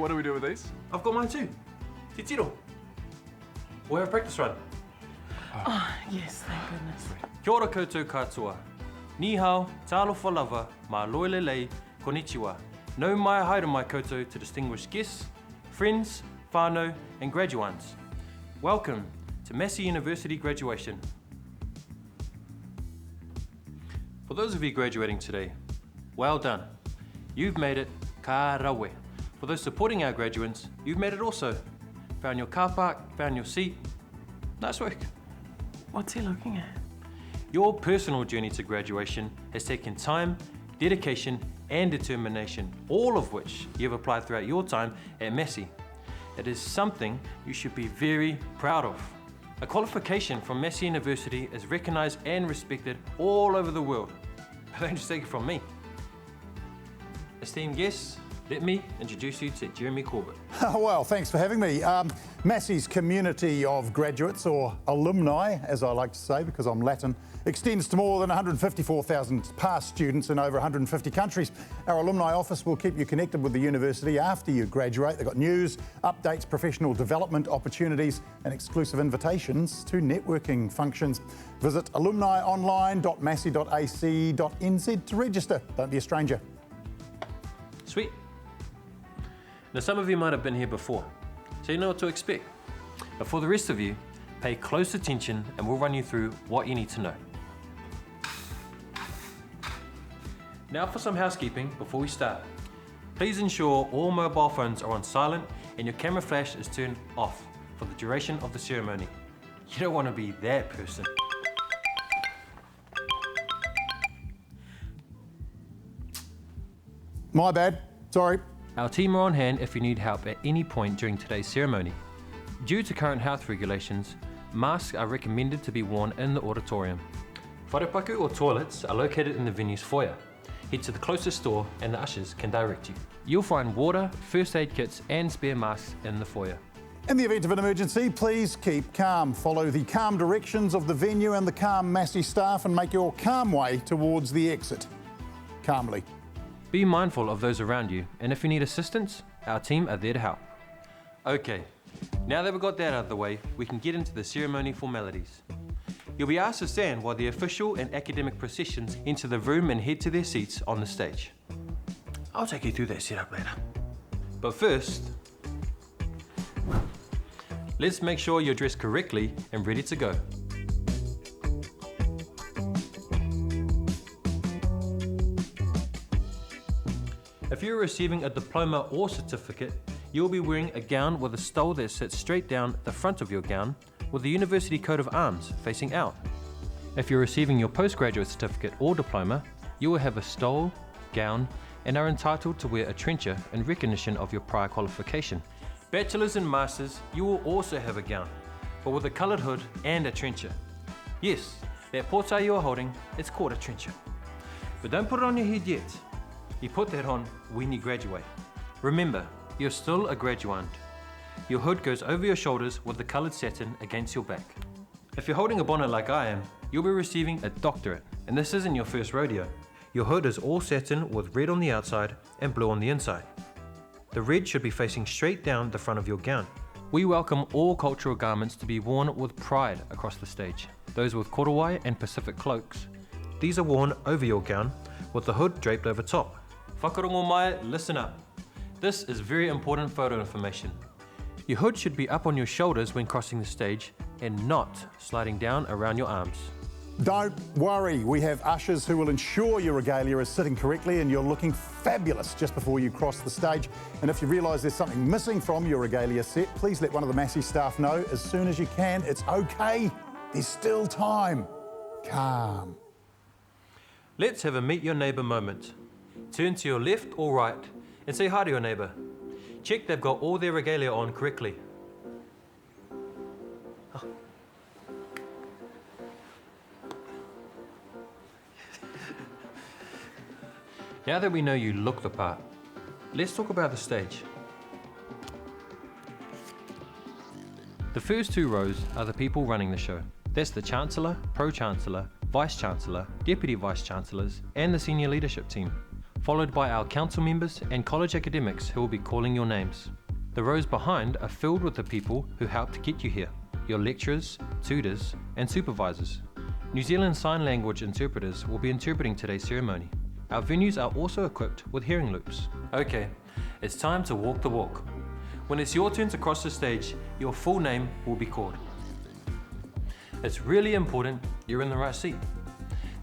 What do we do with these? I've got mine too. Te tiro. We'll have a practice run. Oh, yes, thank goodness. Kia ora koutou katoa. Ni hao, tālofa lava, mā loelelei, konnichiwa. Nau mai haere mai koutou to distinguished guests, friends, whānau and graduands. Welcome to Massey University graduation. For those of you graduating today, well done. You've made it ka rawe. For those supporting our graduates, you've made it also. Found your car park, found your seat. Nice work. What's he looking at? Your personal journey to graduation has taken time, dedication and determination, all of which you've applied throughout your time at Massey. It is something you should be very proud of. A qualification from Massey University is recognised and respected all over the world. But don't just take it from me. Esteemed guests, let me introduce you to Jeremy Corbett. Well, thanks for having me. Massey's community of graduates, or alumni, as I like to say because I'm Latin, extends to more than 154,000 past students in over 150 countries. Our alumni office will keep you connected with the university after you graduate. They've got news, updates, professional development opportunities and exclusive invitations to networking functions. Visit alumnionline.massey.ac.nz to register. Don't be a stranger. Sweet. Now some of you might have been here before, so you know what to expect. But for the rest of you, pay close attention and we'll run you through what you need to know. Now for some housekeeping before we start. Please ensure all mobile phones are on silent and your camera flash is turned off for the duration of the ceremony. You don't want to be that person. My bad. Sorry. Our team are on hand if you need help at any point during today's ceremony. Due to current health regulations, masks are recommended to be worn in the auditorium. Wharepaku or toilets are located in the venue's foyer. Head to the closest store and the ushers can direct you. You'll find water, first aid kits and spare masks in the foyer. In the event of an emergency, please keep calm. Follow the calm directions of the venue and the calm Massey staff and make your calm way towards the exit. Calmly. Be mindful of those around you, and if you need assistance, our team are there to help. Okay, now that we've got that out of the way, we can get into the ceremony formalities. You'll be asked to stand while the official and academic processions enter the room and head to their seats on the stage. I'll take you through that setup later. But first, let's make sure you're dressed correctly and ready to go. If you're receiving a diploma or certificate, you'll be wearing a gown with a stole that sits straight down the front of your gown with the university coat of arms facing out. If you're receiving your postgraduate certificate or diploma, you will have a stole, gown, and are entitled to wear a trencher in recognition of your prior qualification. Bachelors and masters, you will also have a gown, but with a coloured hood and a trencher. Yes, that portai you are holding, it's called a trencher. But don't put it on your head yet. You put that on when you graduate. Remember, you're still a graduand. Your hood goes over your shoulders with the coloured satin against your back. If you're holding a bonnet like I am, you'll be receiving a doctorate, and this isn't your first rodeo. Your hood is all satin with red on the outside and blue on the inside. The red should be facing straight down the front of your gown. We welcome all cultural garments to be worn with pride across the stage. Those with korowai and Pacific cloaks. These are worn over your gown with the hood draped over top. Whakarongo mai, listen up. This is very important photo information. Your hood should be up on your shoulders when crossing the stage and not sliding down around your arms. Don't worry, we have ushers who will ensure your regalia is sitting correctly and you're looking fabulous just before you cross the stage. And if you realise there's something missing from your regalia set, please let one of the Massey staff know as soon as you can. It's okay, there's still time. Calm. Let's have a meet your neighbour moment. Turn to your left or right and say hi to your neighbour. Check they've got all their regalia on correctly. Oh. Now that we know you look the part, let's talk about the stage. The first two rows are the people running the show. That's the Chancellor, Pro-Chancellor, Vice-Chancellor, Deputy Vice-Chancellors and the senior leadership team. followed by our council members and college academics who will be calling your names. The rows behind are filled with the people who helped get you here, your lecturers, tutors, and supervisors. New Zealand Sign Language interpreters will be interpreting today's ceremony. Our venues are also equipped with hearing loops. Okay, it's time to walk the walk. When it's your turn to cross the stage, your full name will be called. It's really important you're in the right seat.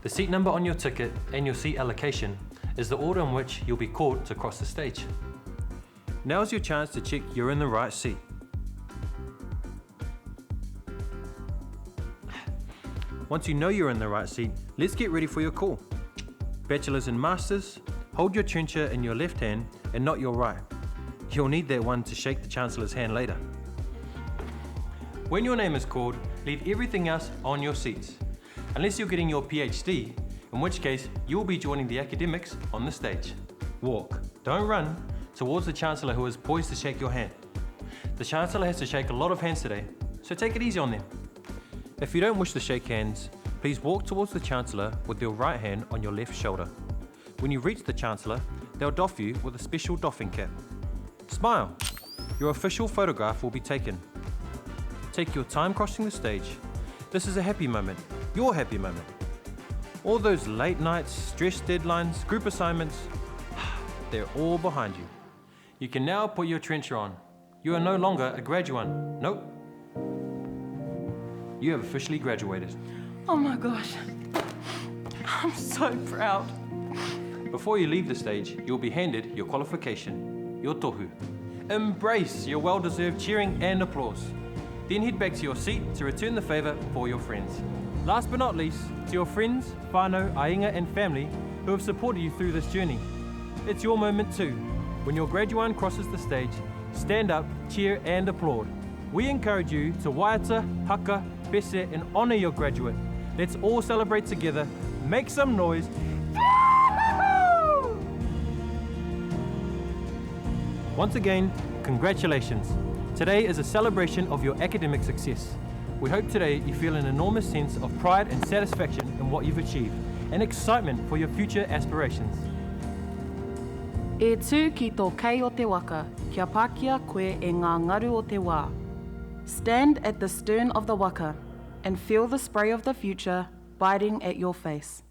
The seat number on your ticket and your seat allocation is the order in which you'll be called to cross the stage. Now's your chance to check you're in the right seat. Once you know you're in the right seat, let's get ready for your call. Bachelors and Masters, hold your trencher in your left hand and not your right. You'll need that one to shake the Chancellor's hand later. When your name is called, leave everything else on your seats. Unless you're getting your PhD, in which case you'll be joining the academics on the stage. Walk, don't run, towards the Chancellor who is poised to shake your hand. The Chancellor has to shake a lot of hands today, so take it easy on them. If you don't wish to shake hands, please walk towards the Chancellor with your right hand on your left shoulder. When you reach the Chancellor, they'll doff you with a special doffing cap. Smile. Your official photograph will be taken. Take your time crossing the stage. This is a happy moment, your happy moment. All those late nights, stress deadlines, group assignments, they're all behind you. You can now put your trencher on. You are no longer a graduate. Nope. You have officially graduated. Oh my gosh. I'm so proud. Before you leave the stage, you'll be handed your qualification, your tohu. Embrace your well-deserved cheering and applause. Then head back to your seat to return the favour for your friends. Last but not least, to your friends, whānau, ainga and family who have supported you through this journey. It's your moment too. When your graduate crosses the stage, stand up, cheer and applaud. We encourage you to waiata, haka, pese and honour your graduate. Let's all celebrate together. Make some noise. Once again, congratulations. Today is a celebration of your academic success. We hope today you feel an enormous sense of pride and satisfaction in what you've achieved, and excitement for your future aspirations. E tū ki tō kei o te waka, kia pākia koe e ngā ngaru o te wā. Stand at the stern of the waka and feel the spray of the future biting at your face.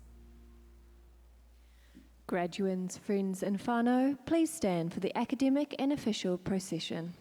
Graduands, friends and whānau, please stand for the academic and official procession.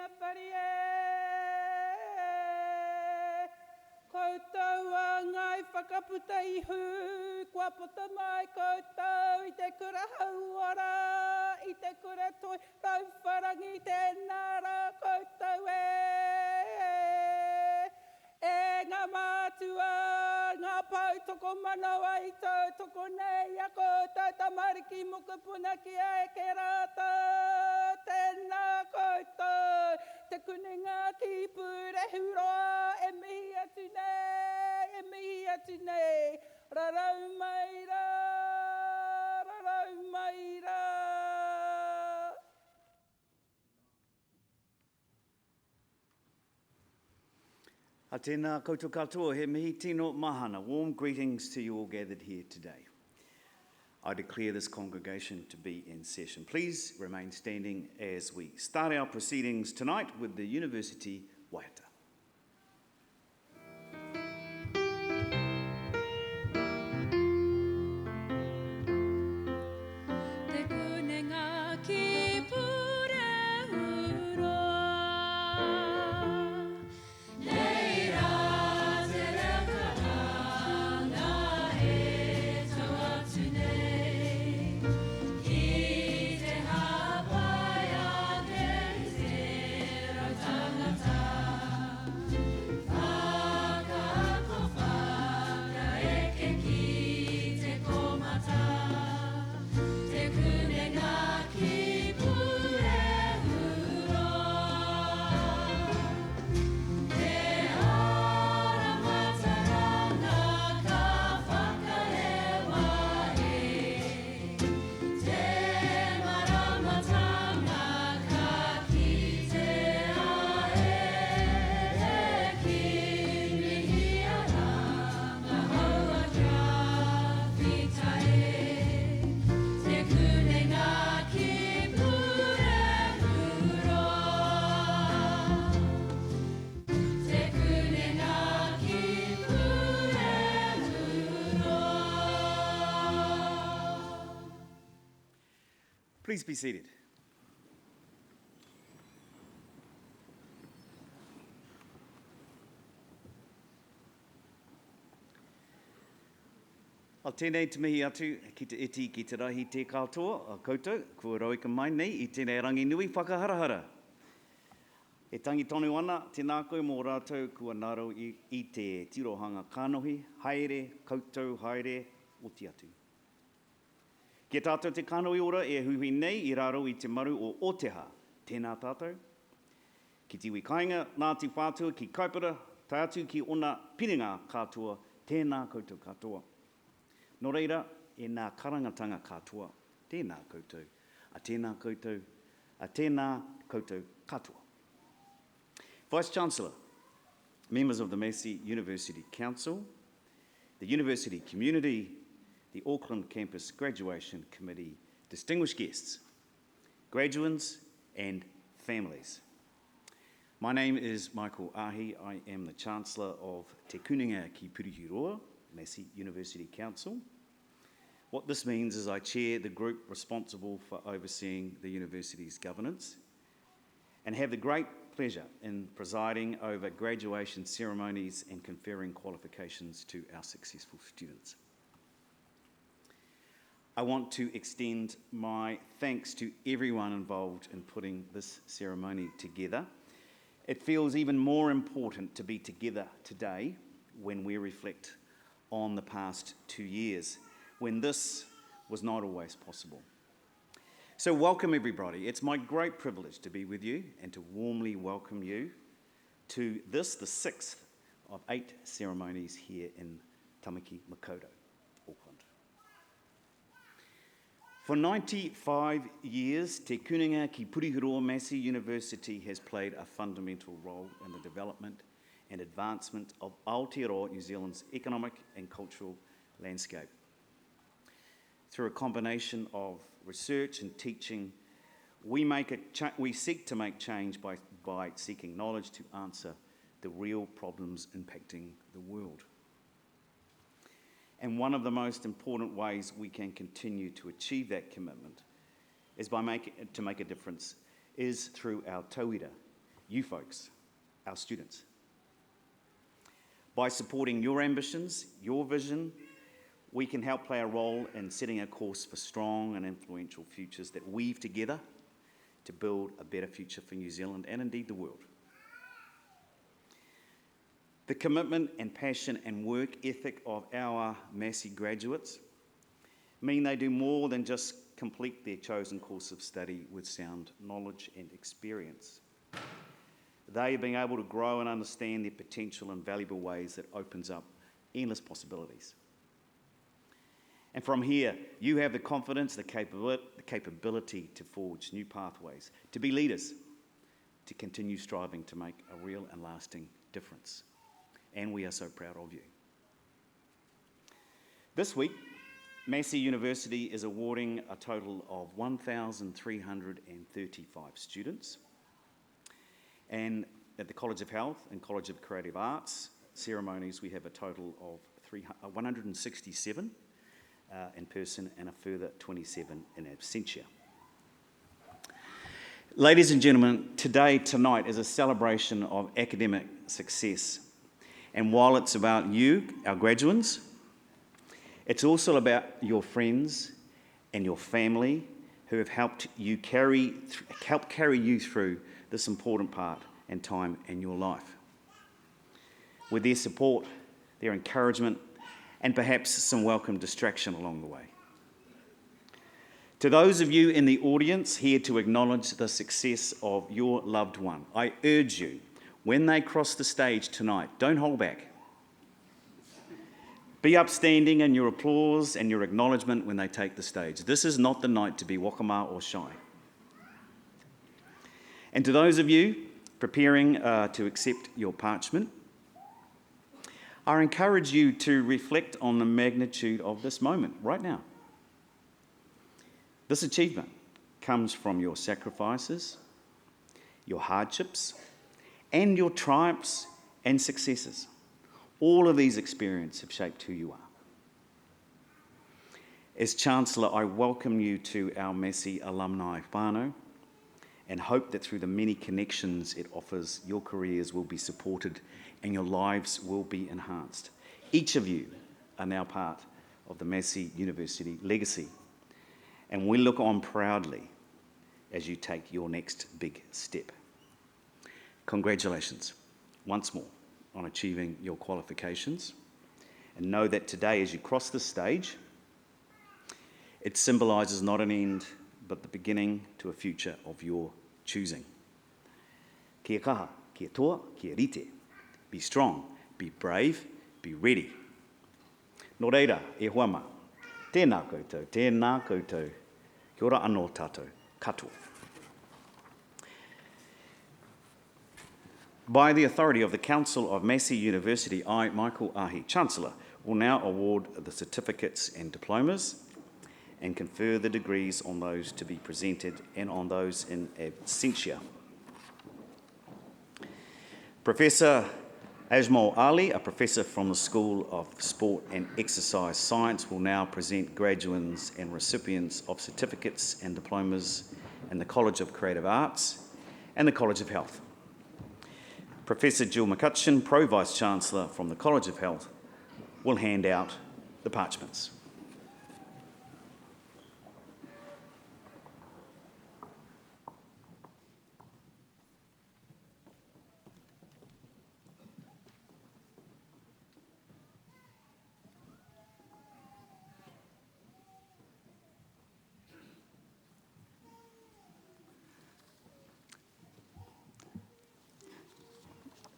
ngapari koutou a ngai whakaputa ihu, kua puta mai koutou i te kura hauara, i te kura toi rauwharangi tēnā rā koutou e ngā mātua, ngā pau toko manawa i tau toko nei a koutou tamariki mokupuna ki a e ke rata, tēnā koutou, te kuninga ki pure huroa, e mihi atu nei, rarau mai rā, rarau mai rā. A tēnā koutou katoa, he mihi tino mahana. Warm greetings to you all gathered here today. I declare this congregation to be in session. Please remain standing as we start our proceedings tonight with the University Waiata. Please be seated. O tēnei te mihi atu ki te iti ki te rahi te katoa a koutou, kua roika mai nei i tēnei rangi nui whakaharahara. E tangi tonu ana, tēnā koe mō rātou kua naro i te tirohanga kānohi, haere, koutou, haere, o te atu. Kia tātou te kānoi ora e huhi nei i raro i te maru o Oteha, tēnā tātou. Ki tiwi kāinga, Ngāti Whātua ki Kaipara, tātu ki ona piringa katoa, tēnā koutou katoa. Nō reira, e nā karangatanga katoa, tēnā koutou, a tēnā koutou, a tēnā koutou katoa. Vice-Chancellor, members of the Massey University Council, the university community, the Auckland Campus Graduation Committee, distinguished guests, graduates and families. My name is Michael Ahi. I am the Chancellor of Te Kuninga ki Pirihiroa, Massey University Council. What this means is I chair the group responsible for overseeing the university's governance and have the great pleasure in presiding over graduation ceremonies and conferring qualifications to our successful students. I want to extend my thanks to everyone involved in putting this ceremony together. It feels even more important to be together today when we reflect on the past 2 years, when this was not always possible. So welcome everybody. It's my great privilege to be with you and to warmly welcome you to this, the 6th of 8 ceremonies here in Tamaki Makaurau, Auckland. For 95 years, Te Kuninga ki Pirihiroa Massey University has played a fundamental role in the development and advancement of Aotearoa New Zealand's economic and cultural landscape. Through a combination of research and teaching, we seek to make change by seeking knowledge to answer the real problems impacting the world. And one of the most important ways we can continue to achieve that commitment is to make a difference is through our tauira, you folks, our students. By supporting your ambitions, your vision, we can help play a role in setting a course for strong and influential futures that weave together to build a better future for New Zealand and indeed the world. The commitment and passion and work ethic of our Massey graduates mean they do more than just complete their chosen course of study with sound knowledge and experience. They being able to grow and understand their potential in valuable ways that opens up endless possibilities. And from here, you have the confidence, the capability to forge new pathways, to be leaders, to continue striving to make a real and lasting difference. And we are so proud of you. This week, Massey University is awarding a total of 1,335 students. And at the College of Health and College of Creative Arts ceremonies, we have a total of 167 in person and a further 27 in absentia. Ladies and gentlemen, tonight is a celebration of academic success. And while it's about you, our graduates, it's also about your friends and your family who have helped carry you through this important part and time in your life. With their support, their encouragement, and perhaps some welcome distraction along the way. To those of you in the audience here to acknowledge the success of your loved one, I urge you, when they cross the stage tonight, don't hold back. Be upstanding in your applause and your acknowledgement when they take the stage. This is not the night to be wakama or shy. And to those of you preparing to accept your parchment, I encourage you to reflect on the magnitude of this moment right now. This achievement comes from your sacrifices, your hardships, and your triumphs and successes. All of these experiences have shaped who you are. As Chancellor, I welcome you to our Massey alumni whānau and hope that through the many connections it offers, your careers will be supported and your lives will be enhanced. Each of you are now part of the Massey University legacy, and we look on proudly as you take your next big step. Congratulations once more on achieving your qualifications, and know that today as you cross the stage, it symbolises not an end but the beginning to a future of your choosing. Kia kaha, kia toa, kia rite. Be strong, be brave, be ready. Nō reira, e huama. Tēnā koutou, tēnā koutou. Kia ora anō tātou, katoa. By the authority of the Council of Massey University, I, Michael Ahi, Chancellor, will now award the certificates and diplomas and confer the degrees on those to be presented and on those in absentia. Professor Ajmal Ali, a professor from the School of Sport and Exercise Science, will now present graduates and recipients of certificates and diplomas in the College of Creative Arts and the College of Health. Professor Jill McCutcheon, Pro Vice Chancellor from the College of Health, will hand out the parchments.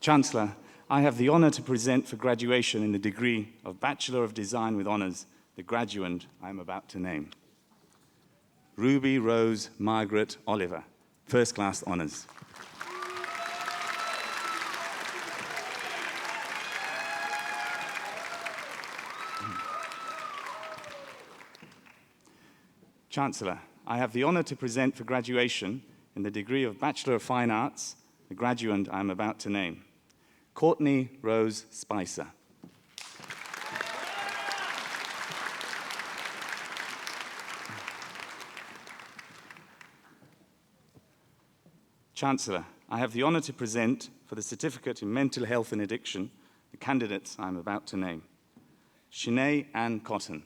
Chancellor, I have the honour to present for graduation in the degree of Bachelor of Design with Honours the graduand I am about to name. Ruby Rose Margaret Oliver, First Class Honours. Chancellor, I have the honour to present for graduation in the degree of Bachelor of Fine Arts the graduand I am about to name. Courtney Rose Spicer. Chancellor, I have the honour to present for the Certificate in Mental Health and Addiction the candidates I'm about to name. Sinead Ann Cotton.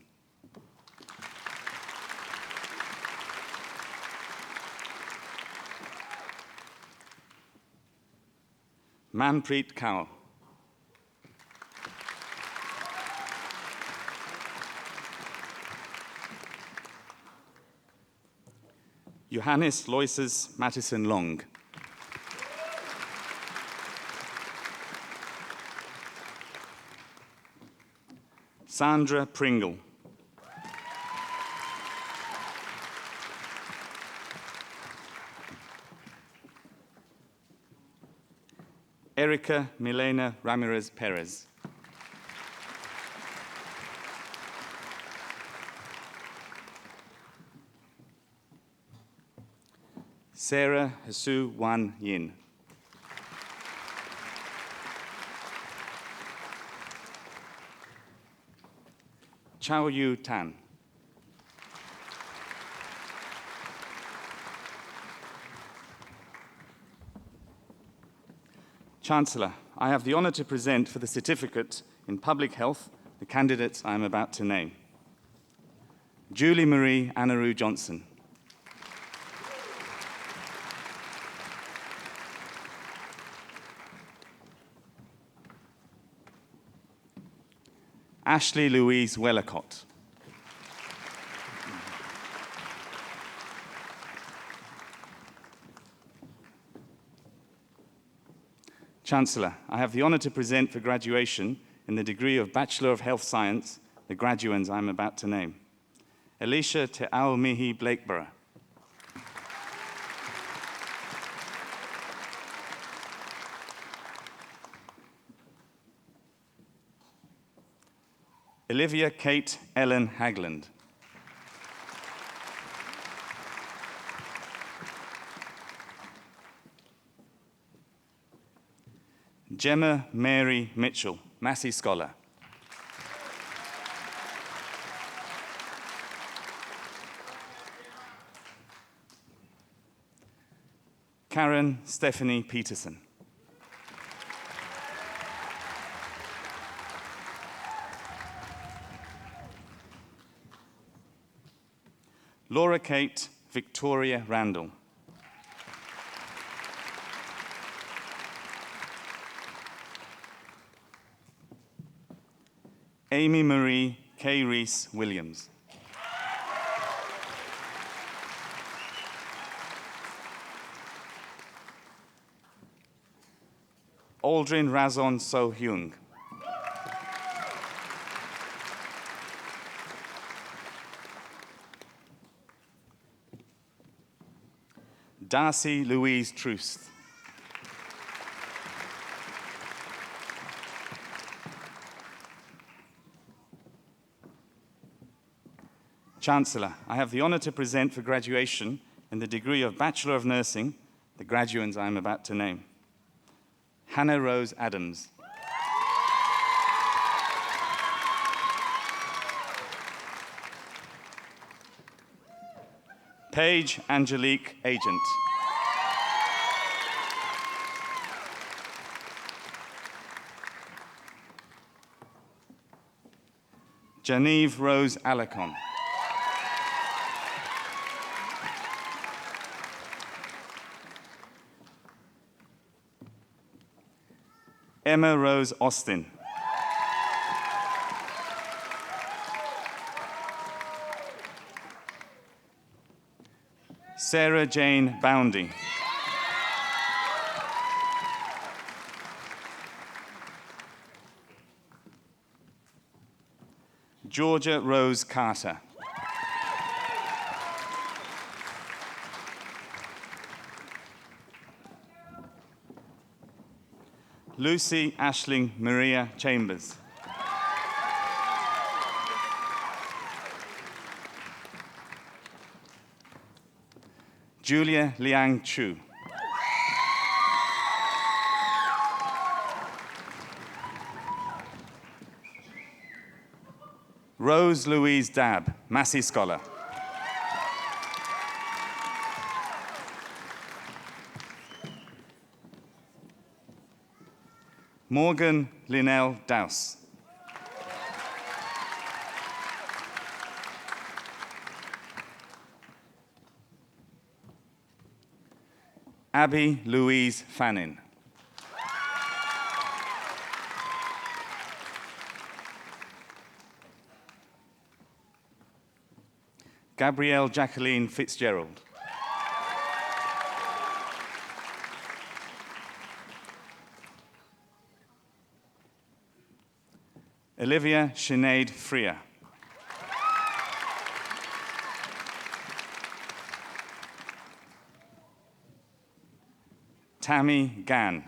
Manpreet Kaur. Johannes Loises Mattison Long. Sandra Pringle. Erica Milena Ramirez Perez. Sarah Hasu Wan Yin. Chao Yu Tan. Chancellor, I have the honour to present for the Certificate in Public Health the candidates I am about to name. Julie Marie Anaru Johnson. Ashley Louise Wellacott. Chancellor, I have the honour to present for graduation in the degree of Bachelor of Health Science the graduands I am about to name. Alicia Te Aomihi Blakeborough. Olivia Kate Ellen Hagland. Gemma Mary Mitchell, Massey Scholar. Karen Stephanie Peterson. Laura Kate Victoria Randall. Amy Marie K. Reese Williams. Aldrin Razon So Hyung. Darcy Louise Truth. Chancellor, I have the honour to present for graduation in the degree of Bachelor of Nursing the graduands I am about to name. Hannah Rose Adams. Paige Angelique Agent. Genevieve Rose Alacon. Emma Rose Austin. Sarah Jane Boundy. Georgia Rose Carter. Lucy Ashling Maria Chambers. Julia Liang Chu. Rose Louise Dabb, Massey Scholar. Morgan Linnell Dowse. Abby Louise Fannin. Gabrielle Jacqueline Fitzgerald. Olivia Sinead Freer. Tammy Gann.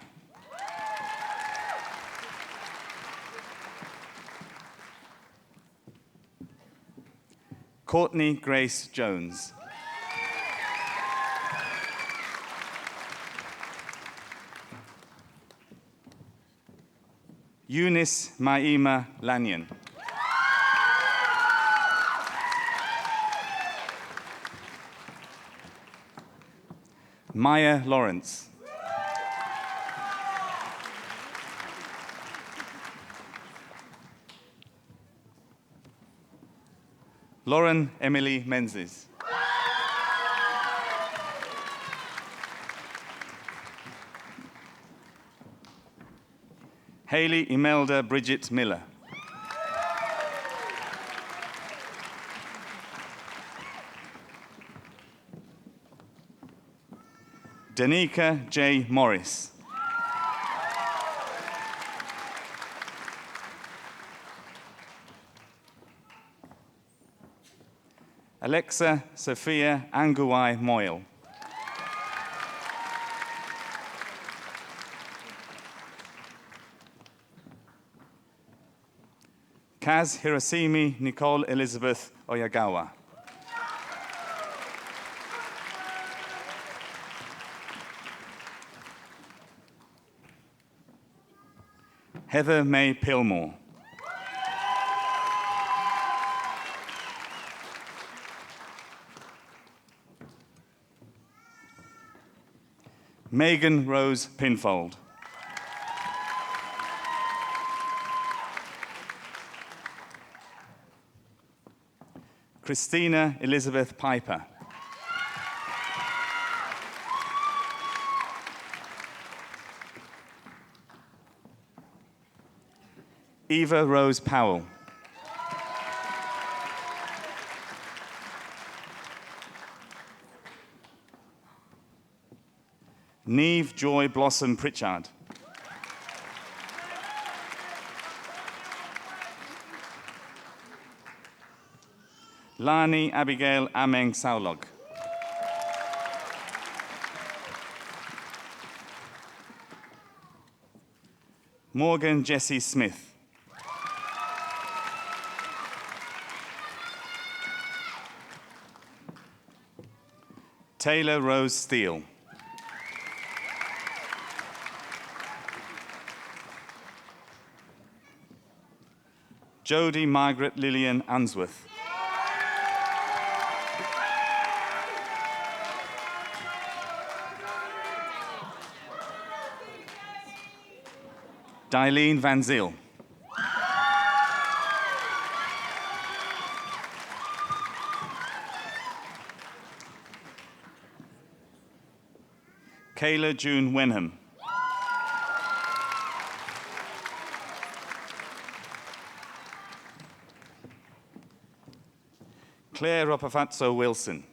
Courtney Grace Jones. Eunice Maima Lanyon. Maya Lawrence. Lauren Emily Menzies. Hayley Imelda Bridget Miller. Danica J. Morris. Alexa Sophia Anguai Moyle. Kaz Hirosimi Nicole Elizabeth Oyagawa. Heather May Pillmore. Megan Rose Pinfold. Christina Elizabeth Piper. Eva Rose Powell. Neve Joy Blossom Pritchard. Lani Abigail Ameng Saulog. Morgan Jessie Smith. Taylor Rose Steele. Jodie Margaret Lillian Unsworth. Dailene Van Zyl. Kayla June Wenham. Claire Ropafatso Wilson.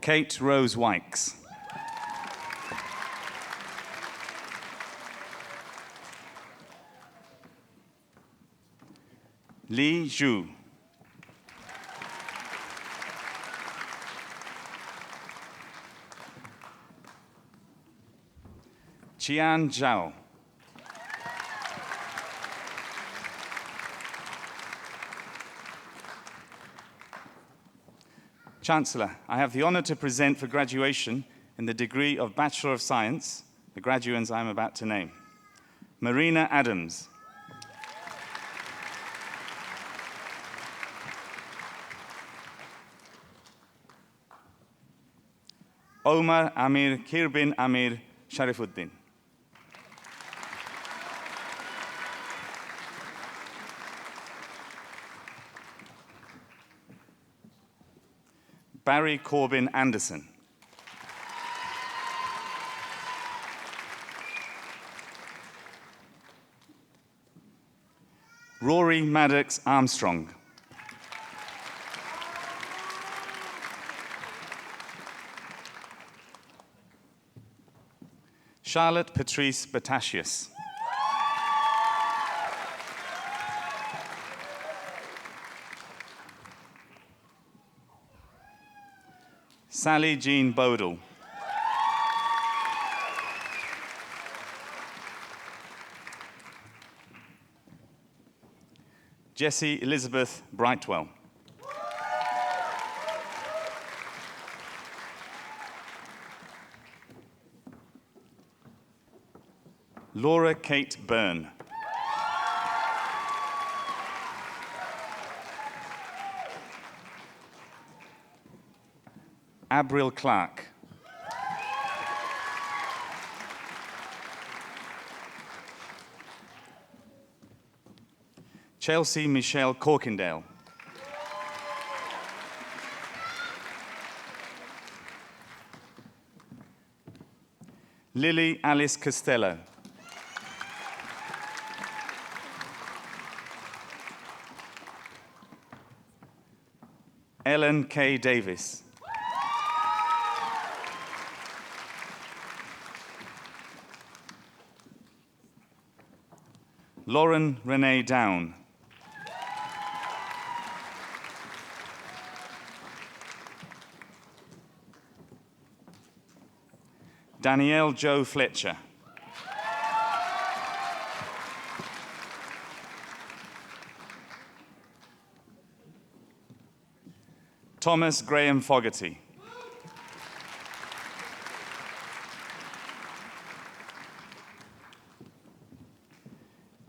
Kate Rose Wykes. Li Zhu. Qian Zhao. Chancellor, I have the honor to present for graduation in the degree of Bachelor of Science, the graduands I am about to name. Marina Adams. Omar Amir Kirbin Amir Sharifuddin. Barry Corbin Anderson. Rory Maddox Armstrong. Charlotte Patrice Batasius. Sally Jean Bodle. Jessie Elizabeth Brightwell. Laura Kate Byrne. Abril Clark. Chelsea Michelle Corkindale. Lily Alice Costello. Ellen K. Davis. Lauren Renee Down. Danielle Jo Fletcher. Thomas Graham Fogarty.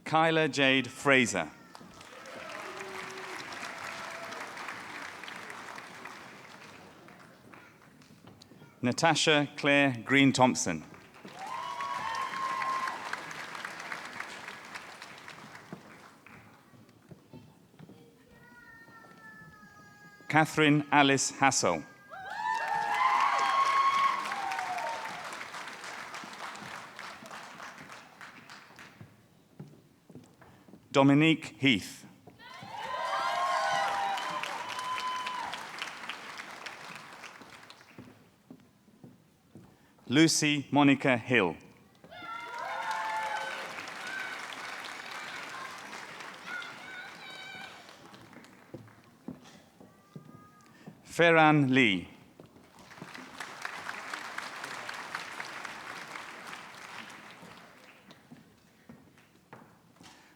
Kyla Jade Fraser. Natasha Claire Green Thompson. Catherine Alice Hassel. Dominique Heath. Lucy Monica Hill. Ferran Lee.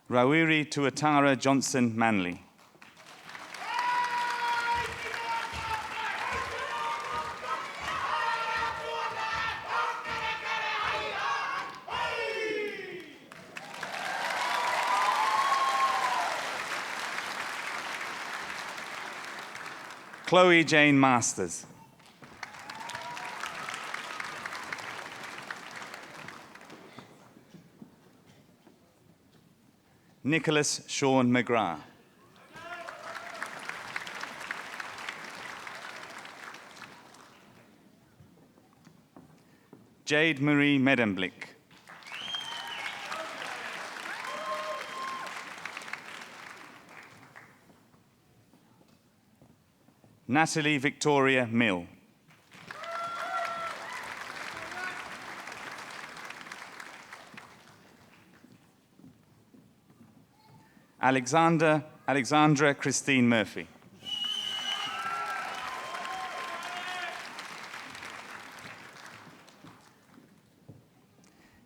Rawiri Tuatara Johnson Manley. Chloe Jane Masters. Nicholas Sean McGrath. Jade Marie Medemblick. Natalie Victoria Mill. Alexandra Christine Murphy.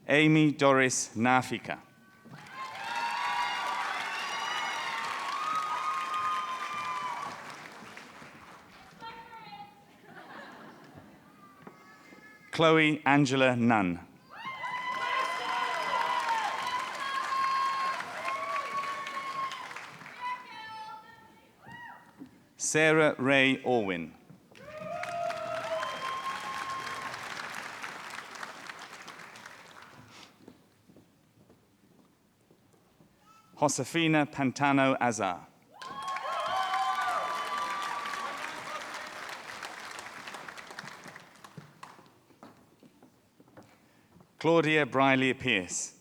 Amy Doris Nafika. Chloe Angela Nunn. Sarah Ray Orwin. Josefina Pantano Azar. Claudia Briley Pierce.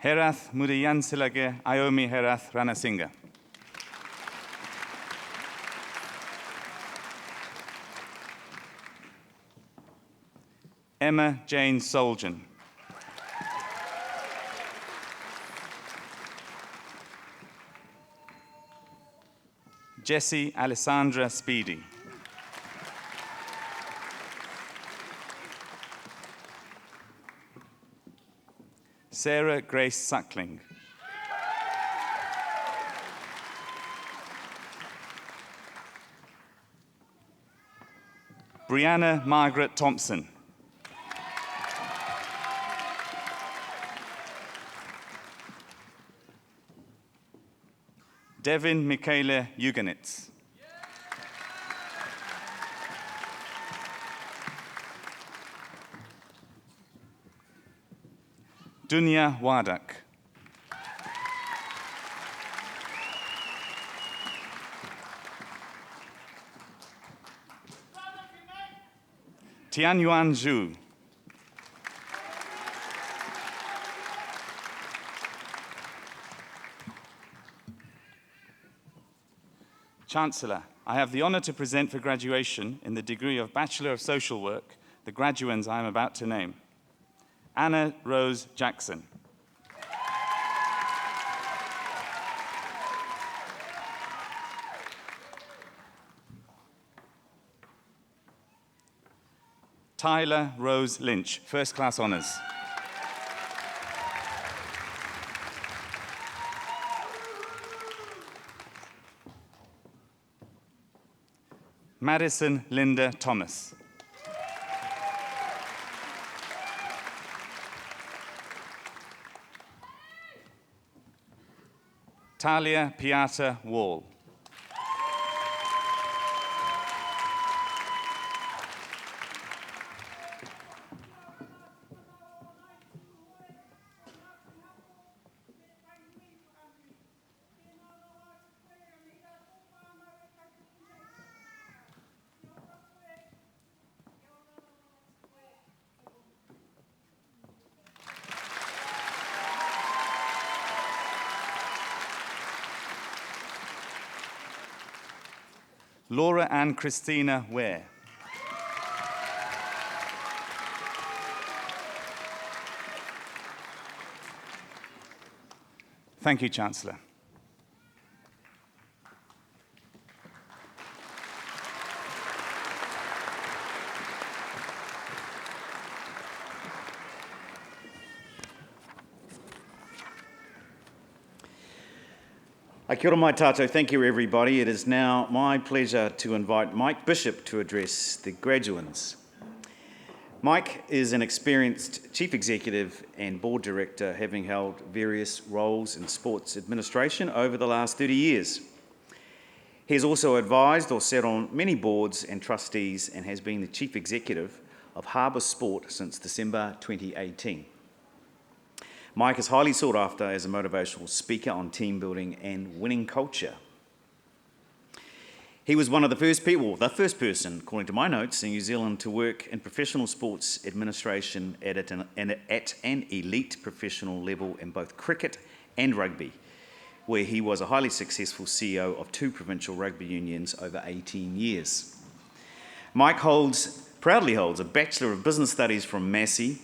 Herath Mudiyansilage Ayomi Herath Ranasinga. Emma Jane Soljan. Jessie Alessandra Speedy. Sarah Grace Suckling. Brianna Margaret Thompson. Devin Michaela Eugenitz. Dunya Wadak. Tianyuan Zhu. Chancellor, I have the honor to present for graduation in the degree of Bachelor of Social Work the graduands I am about to name. Anna Rose Jackson. Tyler Rose Lynch, first class honors. Madison Linda Thomas. Talia Piata Wall. Laura Ann Christina Ware. Thank you, Chancellor. Kia ora mai tātou. Thank you, everybody. It is now my pleasure to invite Mike Bishop to address the graduands. Mike is an experienced chief executive and board director, having held various roles in sports administration over the last 30 years. He has also advised or sat on many boards and trustees and has been the chief executive of Harbour Sport since December 2018. Mike is highly sought after as a motivational speaker on team building and winning culture. He was one of the first person, according to my notes, in New Zealand to work in professional sports administration at an elite professional level in both cricket and rugby, where he was a highly successful CEO of 2 provincial rugby unions over 18 years. Mike proudly holds a Bachelor of Business Studies from Massey,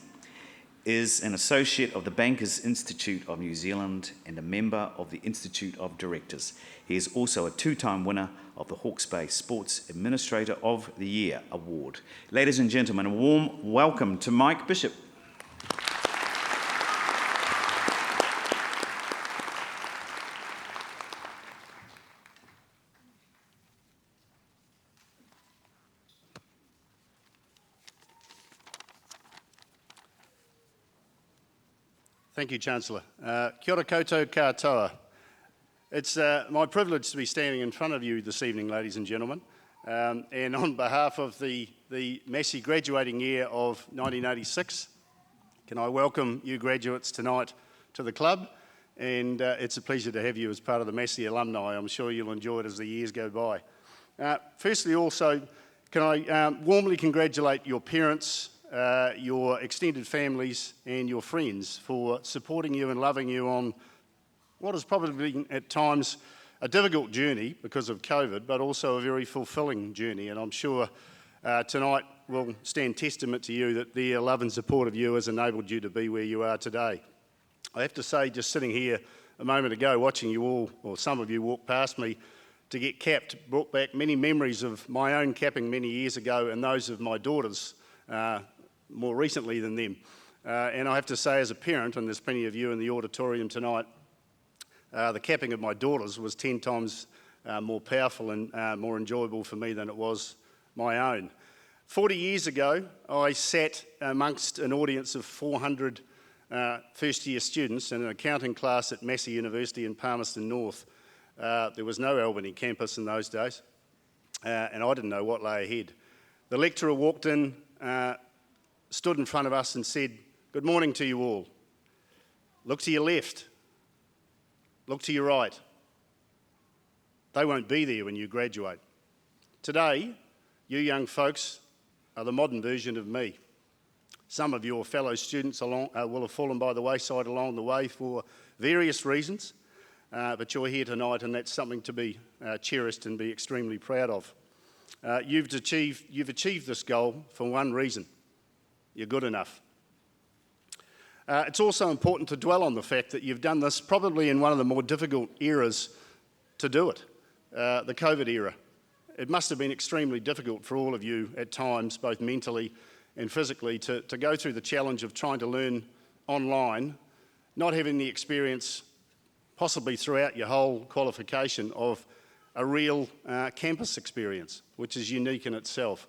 is an associate of the Bankers Institute of New Zealand and a member of the Institute of Directors. He is also a 2-time winner of the Hawke's Bay Sports Administrator of the Year Award. Ladies and gentlemen, a warm welcome to Mike Bishop. Thank you, Chancellor. Kia ora koutou katoa. It's my privilege to be standing in front of you this evening, ladies and gentlemen. And on behalf of the the Massey graduating year of 1986. Can I welcome you graduates tonight to the club? And it's a pleasure to have you as part of the Massey alumni. I'm sure you'll enjoy it as the years go by. Firstly, also, can I warmly congratulate your parents, your extended families and your friends for supporting you and loving you on what has probably been at times a difficult journey because of COVID, but also a very fulfilling journey. And I'm sure tonight will stand testament to you that their love and support of you has enabled you to be where you are today. I have to say, just sitting here a moment ago, watching you all, or some of you walk past me to get capped, brought back many memories of my own capping many years ago and those of my daughters more recently than them. And I have to say, as a parent, and there's plenty of you in the auditorium tonight, the capping of my daughters was 10 times more powerful and more enjoyable for me than it was my own. 40 years ago, I sat amongst an audience of 400 first-year students in an accounting class at Massey University in Palmerston North. There was no Albany campus in those days, and I didn't know what lay ahead. The lecturer walked in, stood in front of us and said, "Good morning to you all. Look to your left. Look to your right. They won't be there when you graduate." Today, you young folks are the modern version of me. Some of your fellow students will have fallen by the wayside along the way for various reasons, but you're here tonight and that's something to be cherished and be extremely proud of. You've achieved this goal for one reason: you're good enough. It's also important to dwell on the fact that you've done this probably in one of the more difficult eras to do it, the COVID era. It must have been extremely difficult for all of you at times, both mentally and physically, to go through the challenge of trying to learn online, not having the experience, possibly throughout your whole qualification, of a real campus experience, which is unique in itself.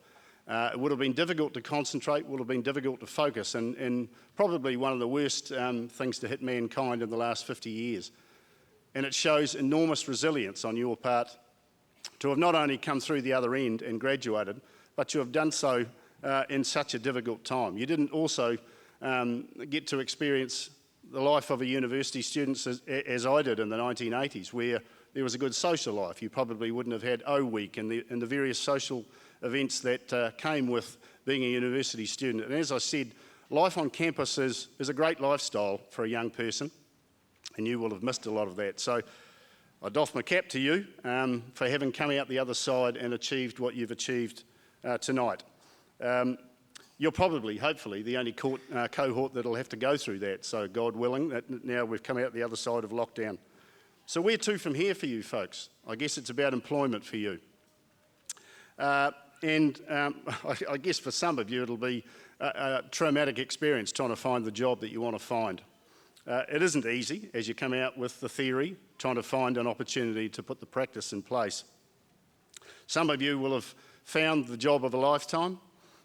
It would have been difficult to concentrate, would have been difficult to focus, and probably one of the worst things to hit mankind in the last 50 years. And it shows enormous resilience on your part to have not only come through the other end and graduated, but you have done so in such a difficult time. You didn't also get to experience the life of a university student as I did in the 1980s, where there was a good social life. You probably wouldn't have had O Week and the various social events that came with being a university student. And as I said, life on campus is a great lifestyle for a young person, and you will have missed a lot of that. So I doff my cap to you for having come out the other side and achieved what you've achieved tonight. You're probably, hopefully, the only cohort that'll have to go through that, so God willing, that now we've come out the other side of lockdown. So where to from here for you folks? I guess it's about employment for you. I guess for some of you it'll be a traumatic experience trying to find the job that you want to find. It isn't easy as you come out with the theory, trying to find an opportunity to put the practice in place. Some of you will have found the job of a lifetime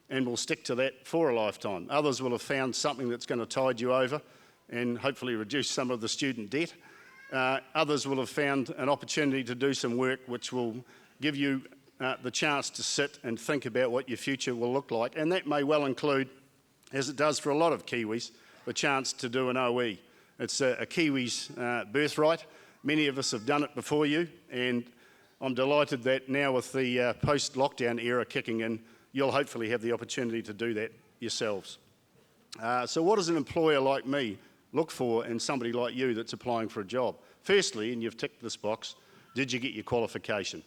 and will stick to that for a lifetime. Others will have found something that's going to tide you over and hopefully reduce some of the student debt. Others will have found an opportunity to do some work which will give you the chance to sit and think about what your future will look like, and that may well include, as it does for a lot of Kiwis, the chance to do an OE. It's a Kiwi's birthright. Many of us have done it before you, and I'm delighted that now with the post-lockdown era kicking in, you'll hopefully have the opportunity to do that yourselves. So what does an employer like me look for in somebody like you that's applying for a job? Firstly, and you've ticked this box, did you get your qualification?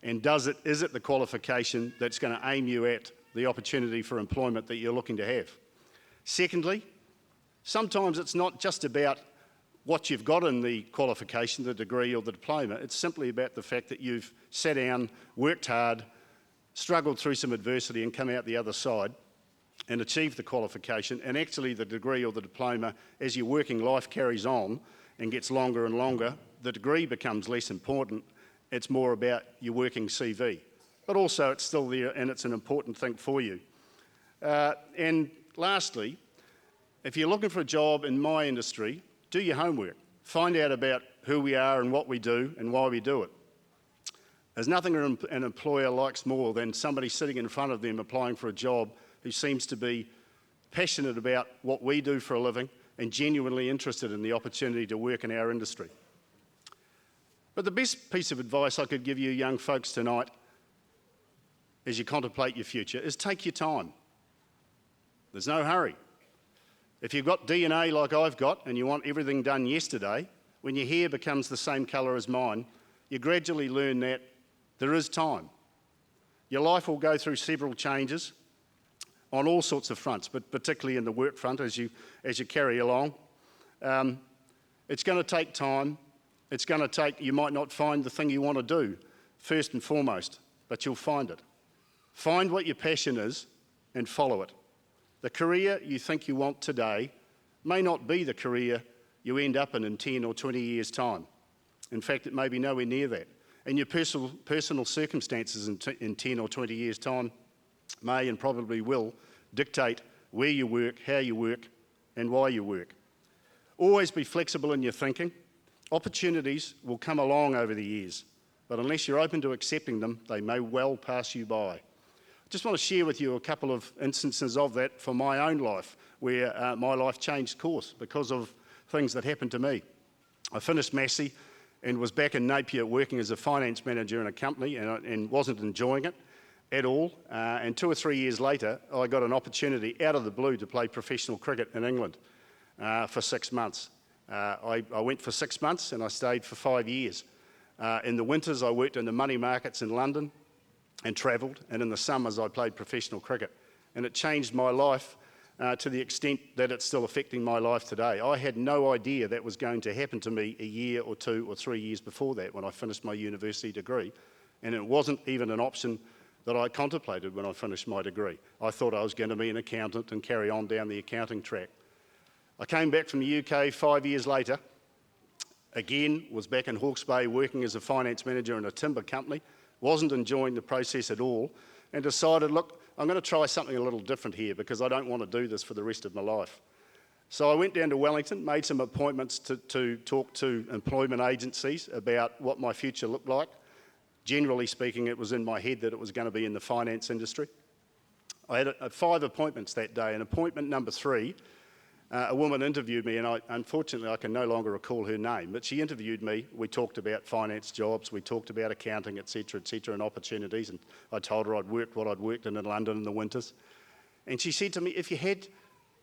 And is it the qualification that's going to aim you at the opportunity for employment that you're looking to have? Secondly, sometimes it's not just about what you've got in the qualification, the degree or the diploma. It's simply about the fact that you've sat down, worked hard, struggled through some adversity and come out the other side and achieved the qualification. And actually the degree or the diploma, as your working life carries on and gets longer and longer, the degree becomes less important. It's more about your working CV. But also it's still there and it's an important thing for you. And lastly, if you're looking for a job in my industry, do your homework. Find out about who we are and what we do and why we do it. There's nothing an employer likes more than somebody sitting in front of them applying for a job who seems to be passionate about what we do for a living and genuinely interested in the opportunity to work in our industry. But the best piece of advice I could give you young folks tonight as you contemplate your future is take your time. There's no hurry. If you've got DNA like I've got and you want everything done yesterday, when your hair becomes the same colour as mine, you gradually learn that there is time. Your life will go through several changes on all sorts of fronts, but particularly in the work front as you carry along. It's going to take time. It's going to take, you might not find the thing you want to do first and foremost, but you'll find it. Find what your passion is and follow it. The career you think you want today may not be the career you end up in 10 or 20 years' time. In fact, it may be nowhere near that. And your personal circumstances in 10 or 20 years' time may and probably will dictate where you work, how you work, and why you work. Always be flexible in your thinking. Opportunities will come along over the years, but unless you're open to accepting them, they may well pass you by. I just want to share with you a couple of instances of that from my own life, where my life changed course because of things that happened to me. I finished Massey and was back in Napier working as a finance manager in a company and wasn't enjoying it at all. And 2 or 3 years later, I got an opportunity out of the blue to play professional cricket in England for 6 months. I went for 6 months and I stayed for 5 years. In the winters, I worked in the money markets in London and travelled, and in the summers, I played professional cricket. And it changed my life to the extent that it's still affecting my life today. I had no idea that was going to happen to me a year or 2 or 3 years before that when I finished my university degree, and it wasn't even an option that I contemplated when I finished my degree. I thought I was going to be an accountant and carry on down the accounting track. I came back from the UK 5 years later, again was back in Hawke's Bay working as a finance manager in a timber company, wasn't enjoying the process at all, and decided, look, I'm going to try something a little different here because I don't want to do this for the rest of my life. So I went down to Wellington, made some appointments to talk to employment agencies about what my future looked like. Generally speaking, it was in my head that it was going to be in the finance industry. I had 5 appointments that day, and appointment number 3, a woman interviewed me, and unfortunately I can no longer recall her name, but she interviewed me. We talked about finance jobs, we talked about accounting, etc., and opportunities, and I told her I'd worked what I'd worked in London in the winters. And she said to me, if you had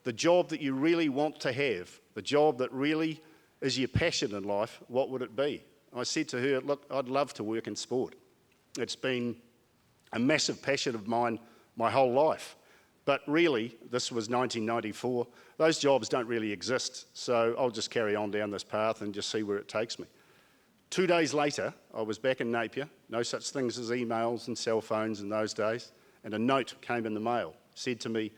the job that you really want to have, the job that really is your passion in life, what would it be? I said to her, look, I'd love to work in sport. It's been a massive passion of mine my whole life. But really, this was 1994, those jobs don't really exist, so I'll just carry on down this path and just see where it takes me. 2 days later, I was back in Napier, no such things as emails and cell phones in those days, and a note came in the mail, said to me,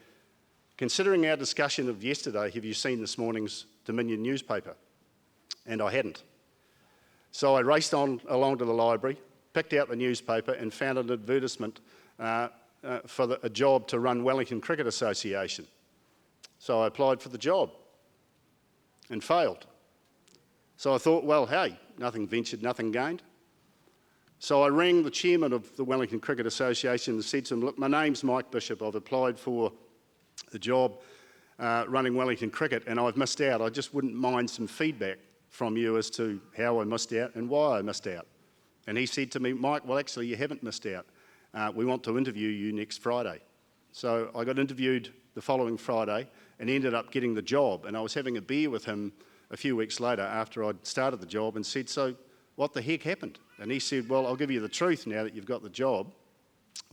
considering our discussion of yesterday, have you seen this morning's Dominion newspaper? And I hadn't. So I raced on along to the library, picked out the newspaper and found an advertisement for a job to run Wellington Cricket Association. So I applied for the job and failed. So I thought, well, hey, nothing ventured, nothing gained. So I rang the chairman of the Wellington Cricket Association and said to him, look, my name's Mike Bishop, I've applied for the job running Wellington Cricket and I've missed out. I just wouldn't mind some feedback from you as to how I missed out and why I missed out. And he said to me, Mike, well, actually, you haven't missed out. We want to interview you next Friday. So I got interviewed the following Friday and ended up getting the job. And I was having a beer with him a few weeks later after I'd started the job and said, so what the heck happened? And he said, well, I'll give you the truth now that you've got the job.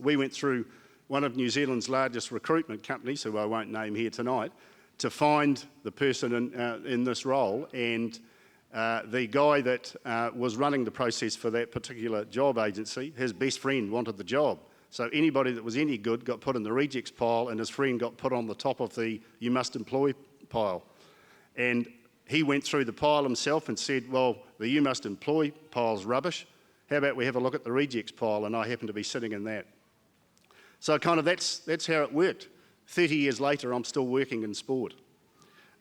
We went through one of New Zealand's largest recruitment companies, who I won't name here tonight, to find the person in this role. And the guy that was running the process for that particular job agency, his best friend wanted the job. So anybody that was any good got put in the rejects pile and his friend got put on the top of the you must employ pile. And he went through the pile himself and said, well, the you must employ pile's rubbish. How about we have a look at the rejects pile? And I happen to be sitting in that. So kind of that's how it worked. 30 years later, I'm still working in sport.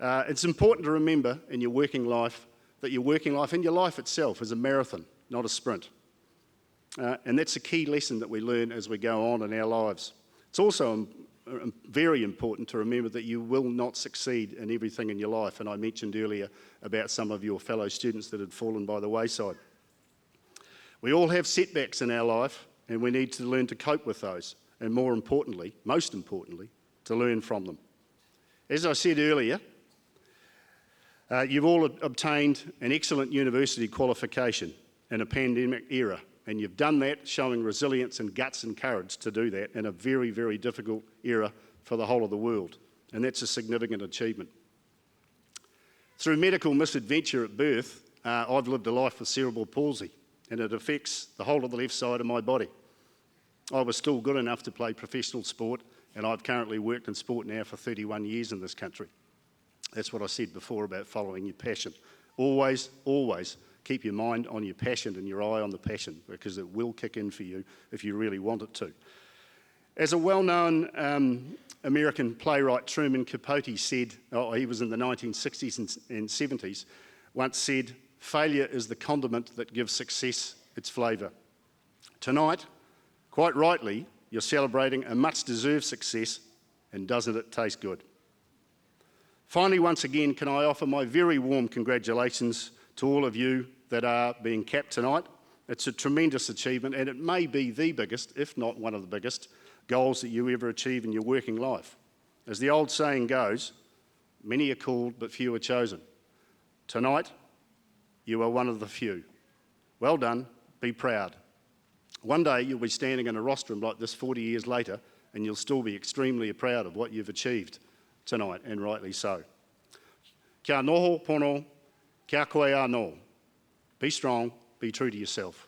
It's important to remember in your working life that your working life and your life itself is a marathon, not a sprint. And that's a key lesson that we learn as we go on in our lives. It's also very important to remember that you will not succeed in everything in your life. And I mentioned earlier about some of your fellow students that had fallen by the wayside. We all have setbacks in our life, and we need to learn to cope with those. And more importantly, most importantly, to learn from them. As I said earlier, you've all obtained an excellent university qualification in a pandemic era, and you've done that showing resilience and guts and courage to do that in a very, very difficult era for the whole of the world, and that's a significant achievement. Through medical misadventure at birth, I've lived a life with cerebral palsy, and it affects the whole of the left side of my body. I was still good enough to play professional sport, and I've currently worked in sport now for 31 years in this country. That's what I said before about following your passion. Always, always keep your mind on your passion and your eye on the passion, because it will kick in for you if you really want it to. As a well-known American playwright, Truman Capote said, he was in the 1960s and 70s, once said, "Failure is the condiment that gives success its flavour." Tonight, quite rightly, you're celebrating a much-deserved success, and doesn't it taste good? Finally, once again, can I offer my very warm congratulations to all of you that are being capped tonight. It's a tremendous achievement, and it may be the biggest, if not one of the biggest, goals that you ever achieve in your working life. As the old saying goes, many are called, but few are chosen. Tonight, you are one of the few. Well done, be proud. One day you'll be standing in a rostrum like this 40 years later, and you'll still be extremely proud of what you've achieved tonight, and rightly so. Kia noho pono, kia koe anō. Be strong, be true to yourself.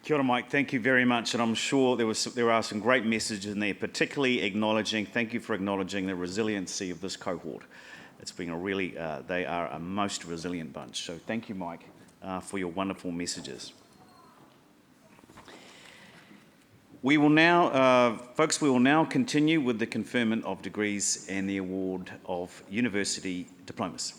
Kia ora, Mike. Thank you very much, and I'm sure there are some great messages in there, particularly thank you for acknowledging the resiliency of this cohort. It's been a really, they are a most resilient bunch. So thank you, Mike, for your wonderful messages. We will now, folks, we will now continue with the conferment of degrees and the award of university diplomas.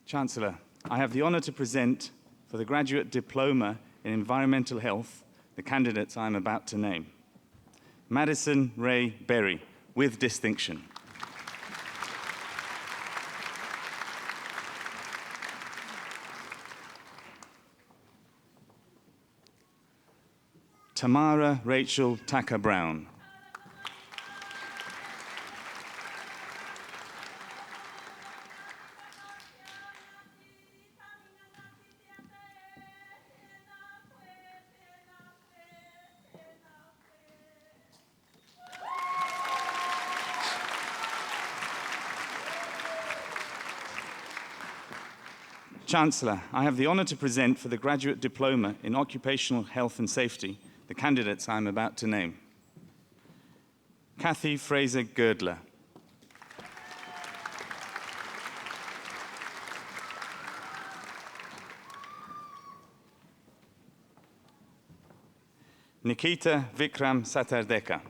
Chancellor, I have the honour to present for the Graduate Diploma in Environmental Health the candidates I am about to name. Madison Ray Berry, with distinction. Tamara Rachel Tucker Brown. Chancellor, I have the honour to present for the Graduate Diploma in Occupational Health and Safety the candidates I am about to name. Kathy Fraser Girdler. Nikita Vikram Satardeka.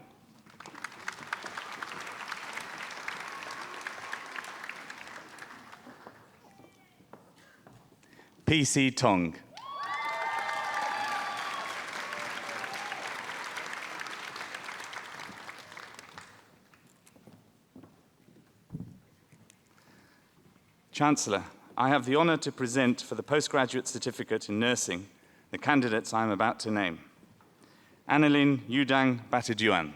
PC Tong. Chancellor, I have the honour to present for the postgraduate certificate in nursing the candidates I am about to name. Annalyn Yudang Bataduan.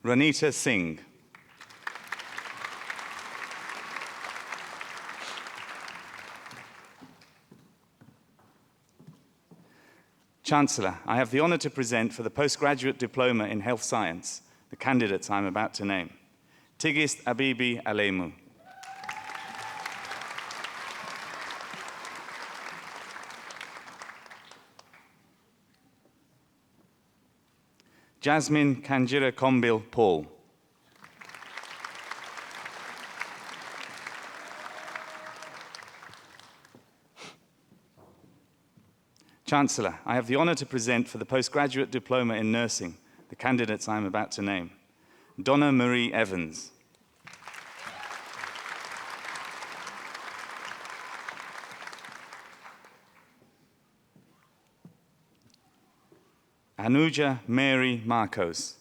Ranita Singh. Chancellor, I have the honour to present for the Postgraduate Diploma in Health Science the candidates I am about to name. Tigist Abibi Alemu. Jasmine Kanjira Kombil Paul. Chancellor, I have the honour to present for the postgraduate diploma in nursing the candidates I am about to name. Donna Marie Evans. Anuja Mary Marcos.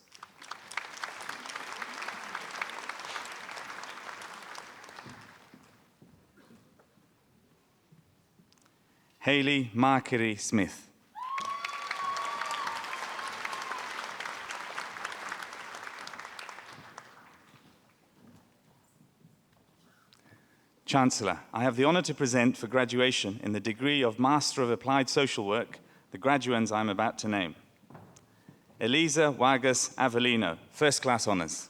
Hayley Markery Smith. Chancellor, I have the honour to present for graduation in the degree of Master of Applied Social Work the graduands I am about to name. Elisa Vargas Avelino, First Class Honours.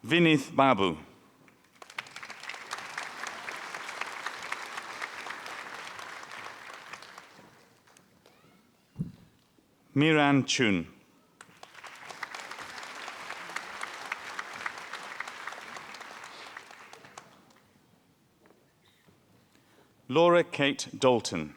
Vinith Babu. Miran Chun. Laura Kate Dalton.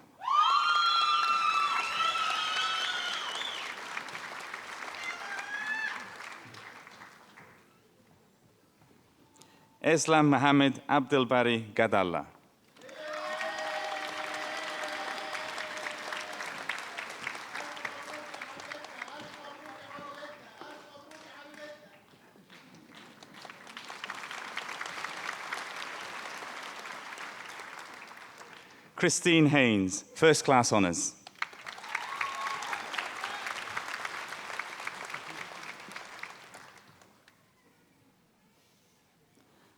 Islam Mohammed Abdelbari Gadalla. Christine Haynes, First Class Honours.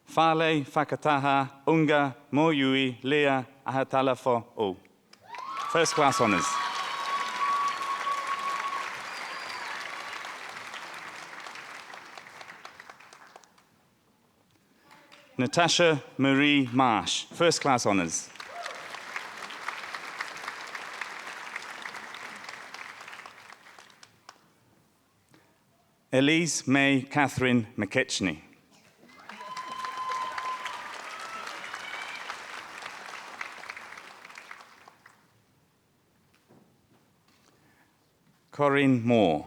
Fale Fakataha Unga Moyui Lea Ahatalafo O. First Class Honours. Natasha Marie Marsh, First Class Honours. Elise May Catherine McKechnie. Corinne Moore.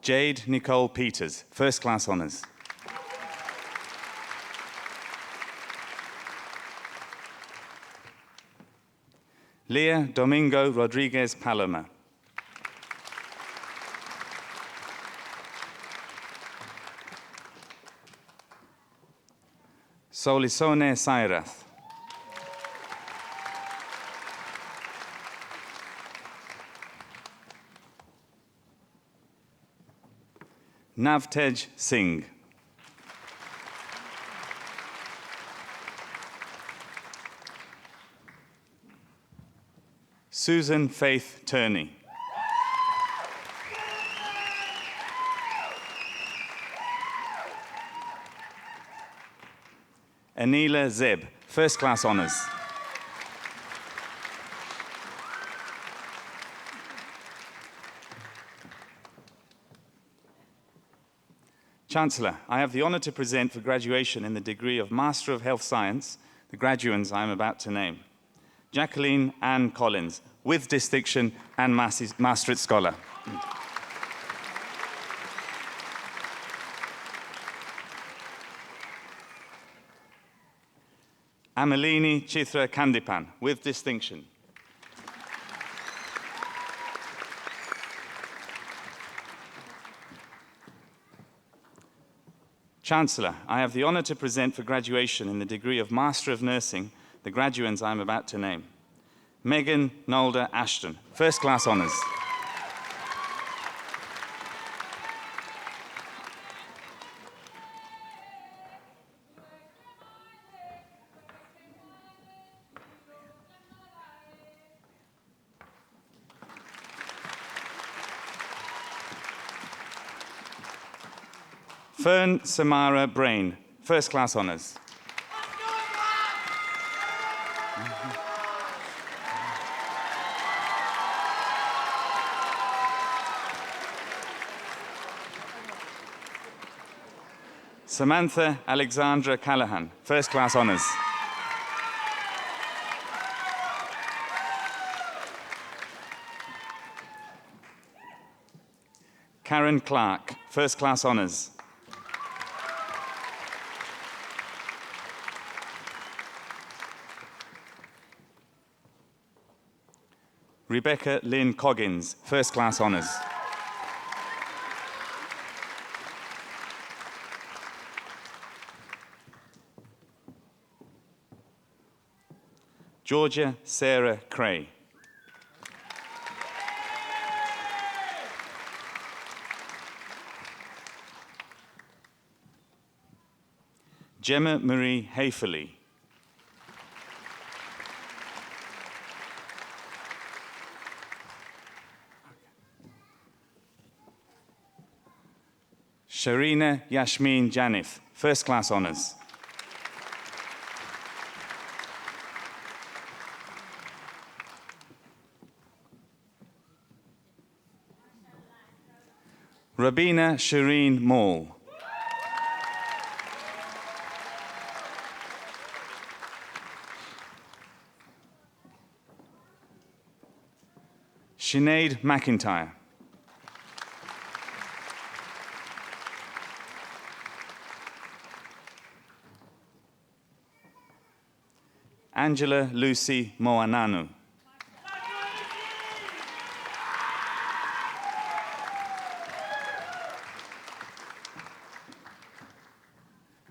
Jade Nicole Peters, First Class Honours. Leah Domingo Rodriguez Paloma. Solisone Sairath. Navtej Singh. Susan Faith Turney. Anila Zeb, First Class Honours. Chancellor, I have the honour to present for graduation in the degree of Master of Health Science the graduands I am about to name. Jacqueline Ann Collins, with distinction and Maastricht Scholar. Amalini Chitra Kandipan, with distinction. Chancellor, I have the honour to present for graduation in the degree of Master of Nursing the graduands I am about to name. Megan Nolder Ashton, First Class Honours. Fern Samara Brain, first class honours. Samantha Alexandra Callahan, first class honours. Karen Clark, first class honours. Rebecca Lynn Coggins, first class honours. Georgia Sarah Cray. Gemma Marie Hayferley. Sharina Yasmin Janif, first class honours. Rabina Shireen Mall. Sinead McIntyre. Angela Lucy Moananu.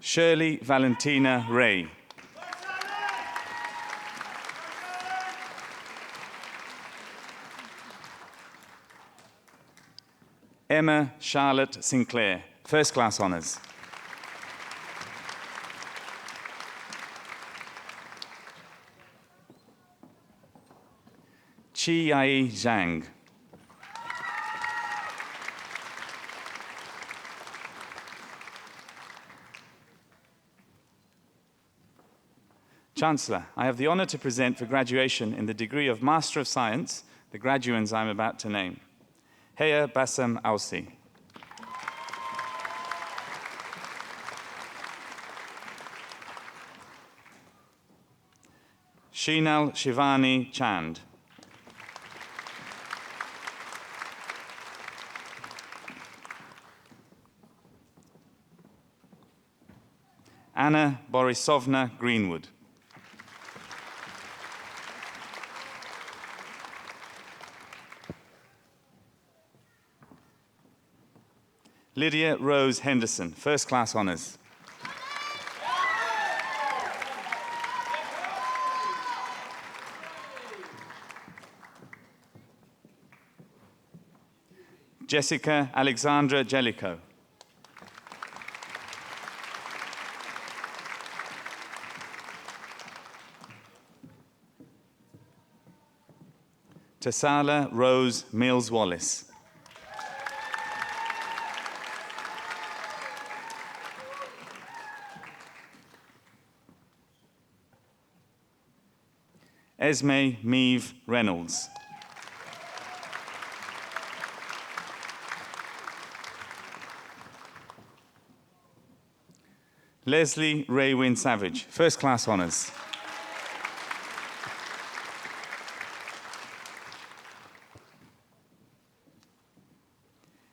Shirley Valentina Ray. Emma Charlotte Sinclair, first class honours. Chi Yai Zhang. Chancellor, I have the honour to present for graduation in the degree of Master of Science the graduands I am about to name. Heya Bassam Ausi. Sheenal Shivani Chand. Anna Borisovna Greenwood. Lydia Rose Henderson, first class honours. Jessica Alexandra Jellicoe. Tassala Rose Mills Wallace. Esme Meave Reynolds. Leslie Raywin Savage, first class honours.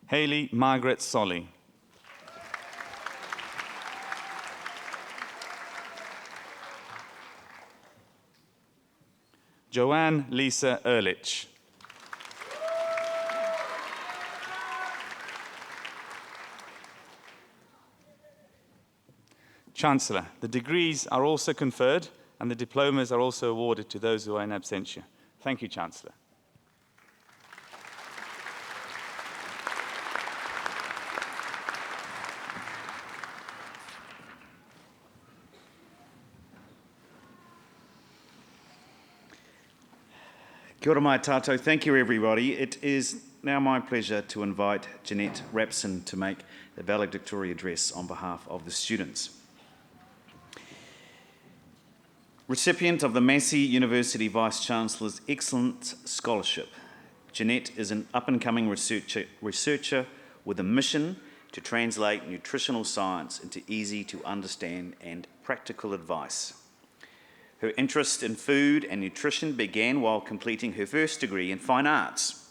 Hayley Margaret Solly. Joanne Lisa Ehrlich. Chancellor, the degrees are also conferred and the diplomas are also awarded to those who are in absentia. Thank you, Chancellor. Kia ora mai tātou. Thank you, everybody. It is now my pleasure to invite Jeanette Rapson to make the valedictory address on behalf of the students. Recipient of the Massey University Vice-Chancellor's Excellent Scholarship, Jeanette is an up-and-coming researcher with a mission to translate nutritional science into easy-to-understand and practical advice. Her interest in food and nutrition began while completing her first degree in fine arts,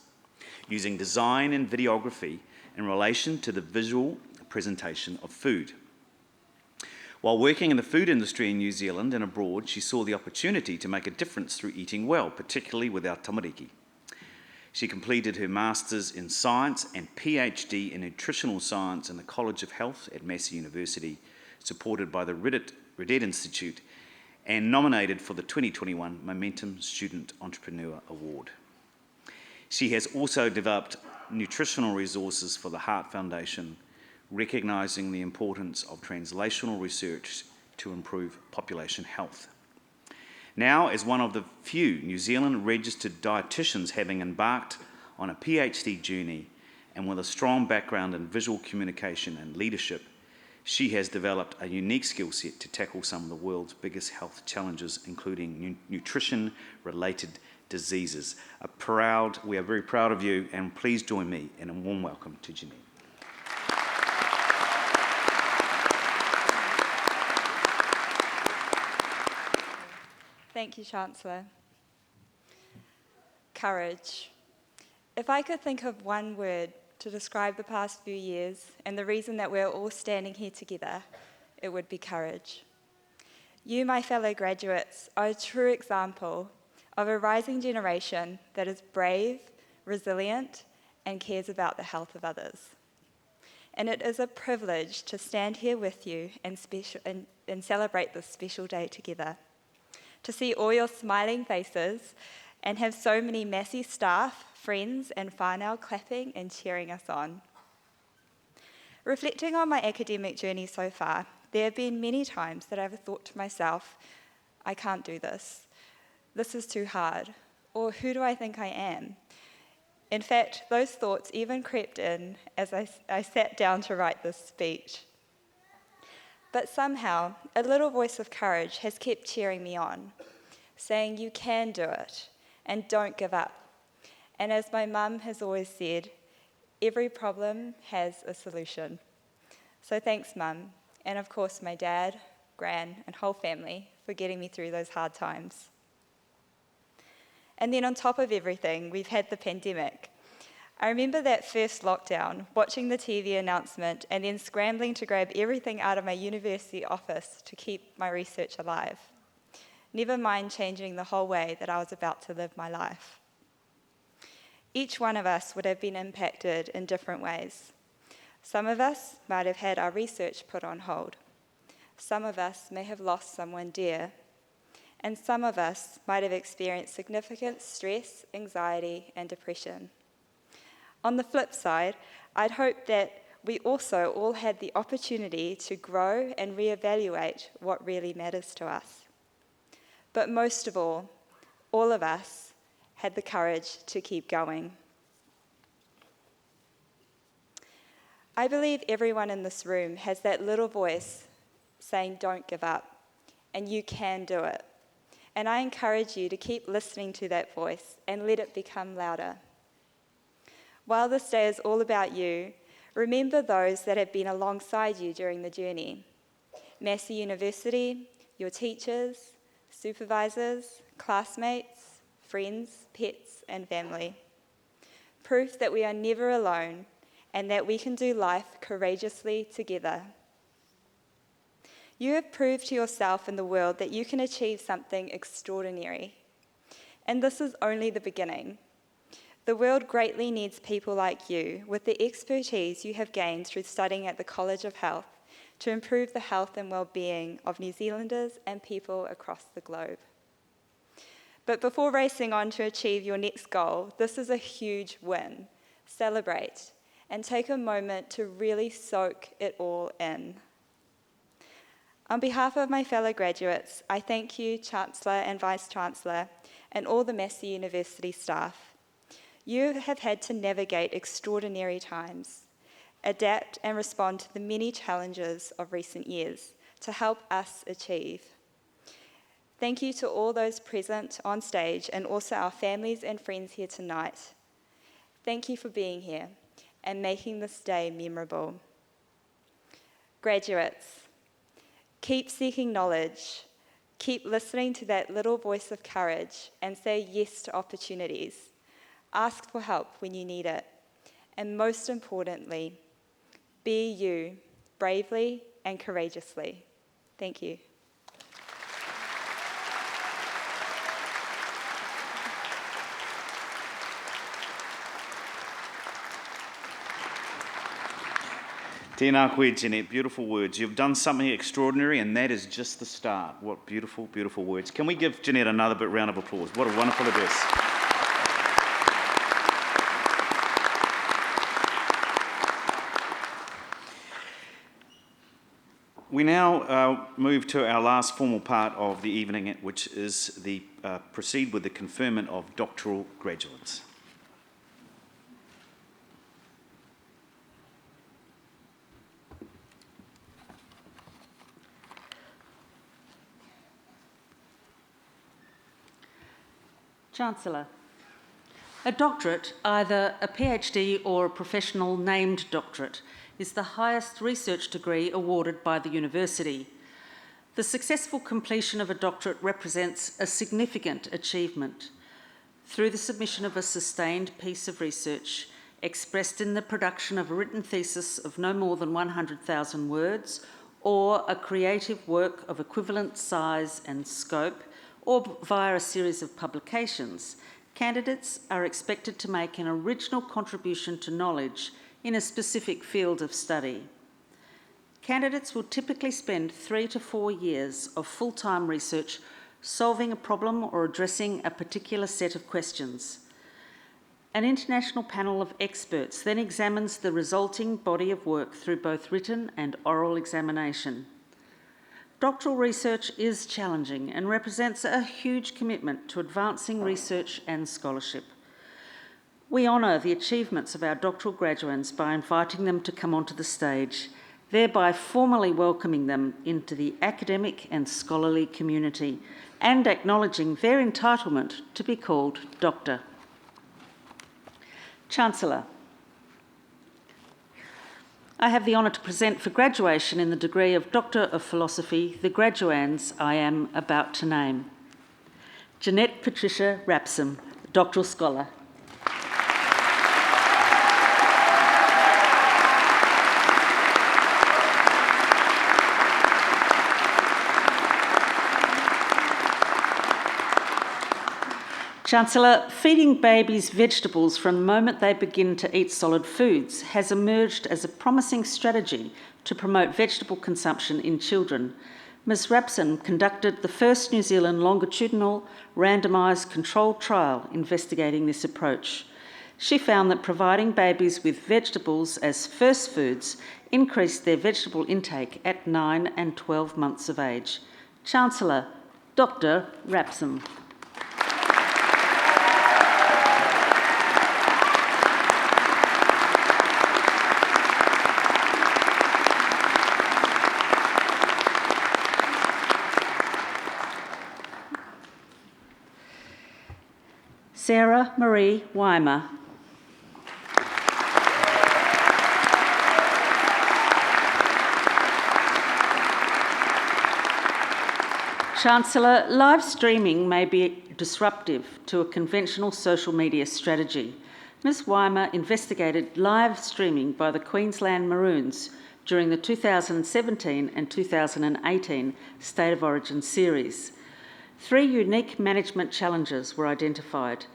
using design and videography in relation to the visual presentation of food. While working in the food industry in New Zealand and abroad, she saw the opportunity to make a difference through eating well, particularly with our tamariki. She completed her Masters in Science and PhD in Nutritional Science in the College of Health at Massey University, supported by the Redhead Institute, and nominated for the 2021 Momentum Student Entrepreneur Award. She has also developed nutritional resources for the Heart Foundation, recognising the importance of translational research to improve population health. Now, as one of the few New Zealand registered dietitians having embarked on a PhD journey and with a strong background in visual communication and leadership, she has developed a unique skill set to tackle some of the world's biggest health challenges, including nutrition-related diseases. We are very proud of you, and please join me in a warm welcome to Jeanette. Thank you, Chancellor. Courage. If I could think of one word to describe the past few years and the reason that we're all standing here together, it would be courage. You, my fellow graduates, are a true example of a rising generation that is brave, resilient, and cares about the health of others. And it is a privilege to stand here with you and celebrate this special day together. To see all your smiling faces and have so many Massey staff, friends and whānau clapping and cheering us on. Reflecting on my academic journey so far, there have been many times that I've thought to myself, I can't do this. This is too hard. Or who do I think I am? In fact, those thoughts even crept in as I sat down to write this speech. But somehow, a little voice of courage has kept cheering me on, saying you can do it and don't give up. And as my mum has always said, every problem has a solution. So thanks, Mum, and of course my dad, Gran, and whole family for getting me through those hard times. And then on top of everything, we've had the pandemic. I remember that first lockdown, watching the TV announcement and then scrambling to grab everything out of my university office to keep my research alive. Never mind changing the whole way that I was about to live my life. Each one of us would have been impacted in different ways. Some of us might have had our research put on hold. Some of us may have lost someone dear. And some of us might have experienced significant stress, anxiety, and depression. On the flip side, I'd hope that we also all had the opportunity to grow and reevaluate what really matters to us. But most of all of us had the courage to keep going. I believe everyone in this room has that little voice saying, don't give up, and you can do it. And I encourage you to keep listening to that voice and let it become louder. While this day is all about you, remember those that have been alongside you during the journey. Massey University, your teachers, supervisors, classmates, friends, pets, and family. Proof that we are never alone and that we can do life courageously together. You have proved to yourself and the world that you can achieve something extraordinary. And this is only the beginning. The world greatly needs people like you with the expertise you have gained through studying at the College of Health to improve the health and well-being of New Zealanders and people across the globe. But before racing on to achieve your next goal, this is a huge win. Celebrate and take a moment to really soak it all in. On behalf of my fellow graduates, I thank you, Chancellor and Vice-Chancellor, and all the Massey University staff. You have had to navigate extraordinary times, adapt and respond to the many challenges of recent years to help us achieve. Thank you to all those present on stage and also our families and friends here tonight. Thank you for being here and making this day memorable. Graduates, keep seeking knowledge, keep listening to that little voice of courage and say yes to opportunities. Ask for help when you need it. And most importantly, be you, bravely and courageously. Thank you. Tēnā koe, Jeanette. Beautiful words. You've done something extraordinary, and that is just the start. What beautiful, beautiful words. Can we give Jeanette another big round of applause? What a wonderful address. We now move to our last formal part of the evening, which is the proceed with the conferment of doctoral graduates. Chancellor, a doctorate, either a PhD or a professional named doctorate, is the highest research degree awarded by the university. The successful completion of a doctorate represents a significant achievement. Through the submission of a sustained piece of research, expressed in the production of a written thesis of no more than 100,000 words, or a creative work of equivalent size and scope, or via a series of publications, candidates are expected to make an original contribution to knowledge in a specific field of study. Candidates will typically spend 3 to 4 years of full-time research solving a problem or addressing a particular set of questions. An international panel of experts then examines the resulting body of work through both written and oral examination. Doctoral research is challenging and represents a huge commitment to advancing research and scholarship. We honour the achievements of our doctoral graduates by inviting them to come onto the stage, thereby formally welcoming them into the academic and scholarly community and acknowledging their entitlement to be called Doctor. Chancellor, I have the honour to present for graduation in the degree of Doctor of Philosophy the graduands I am about to name. Jeanette Patricia Rapsam, Doctoral Scholar. Chancellor, feeding babies vegetables from the moment they begin to eat solid foods has emerged as a promising strategy to promote vegetable consumption in children. Ms Rapson conducted the first New Zealand longitudinal randomised controlled trial investigating this approach. She found that providing babies with vegetables as first foods increased their vegetable intake at 9 and 12 months of age. Chancellor, Dr Rapson. Sarah Marie Weimer. Chancellor, live streaming may be disruptive to a conventional social media strategy. Ms Weimer investigated live streaming by the Queensland Maroons during the 2017 and 2018 State of Origin series. 3 unique management challenges were identified: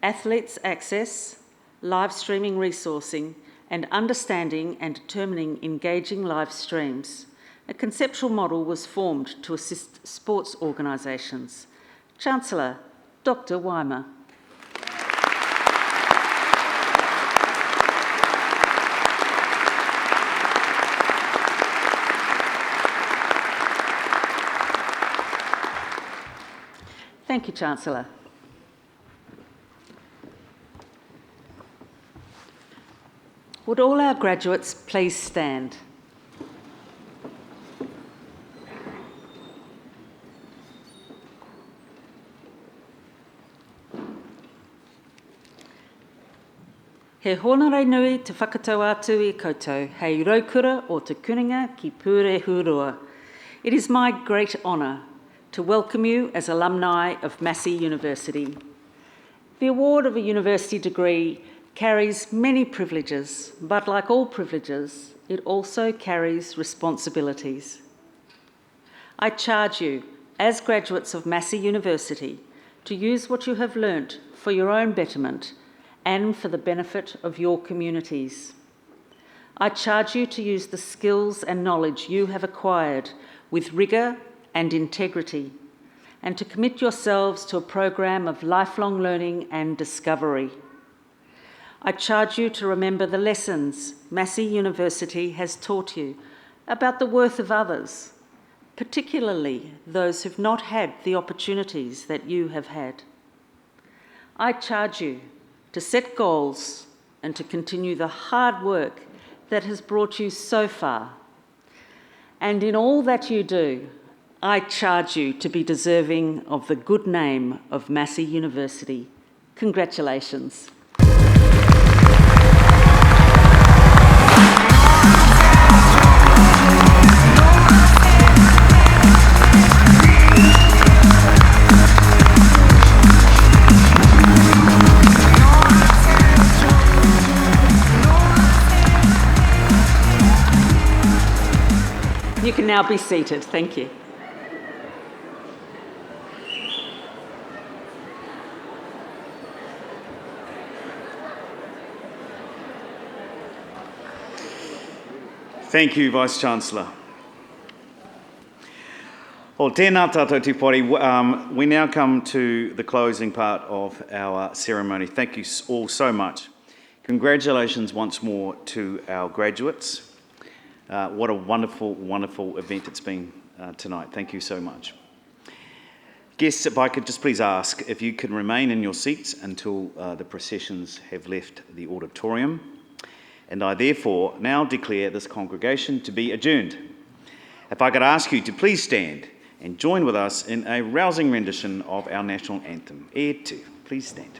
athletes' access, live streaming resourcing, and understanding and determining engaging live streams. A conceptual model was formed to assist sports organisations. Chancellor, Dr Weimer. Thank you, Chancellor. Would all our graduates please stand? He honore nui te whakatau atu I koutou, hei raukura o te kuninga ki Pure Hurua. It is my great honour to welcome you as alumni of Massey University. The award of a university degree carries many privileges, but like all privileges, it also carries responsibilities. I charge you, as graduates of Massey University, to use what you have learnt for your own betterment and for the benefit of your communities. I charge you to use the skills and knowledge you have acquired with rigour and integrity, and to commit yourselves to a program of lifelong learning and discovery. I charge you to remember the lessons Massey University has taught you about the worth of others, particularly those who've not had the opportunities that you have had. I charge you to set goals and to continue the hard work that has brought you so far. And in all that you do, I charge you to be deserving of the good name of Massey University. Congratulations. You can now be seated. Thank you. Thank you, Vice-Chancellor. Well, tēnā tātou te pori. We now come to the closing part of our ceremony. Thank you all so much. Congratulations once more to our graduates. What a wonderful, wonderful event it's been tonight. Thank you so much. Guests, if I could just please ask if you can remain in your seats until the processions have left the auditorium. And I therefore now declare this congregation to be adjourned. If I could ask you to please stand and join with us in a rousing rendition of our national anthem. E tu, please stand.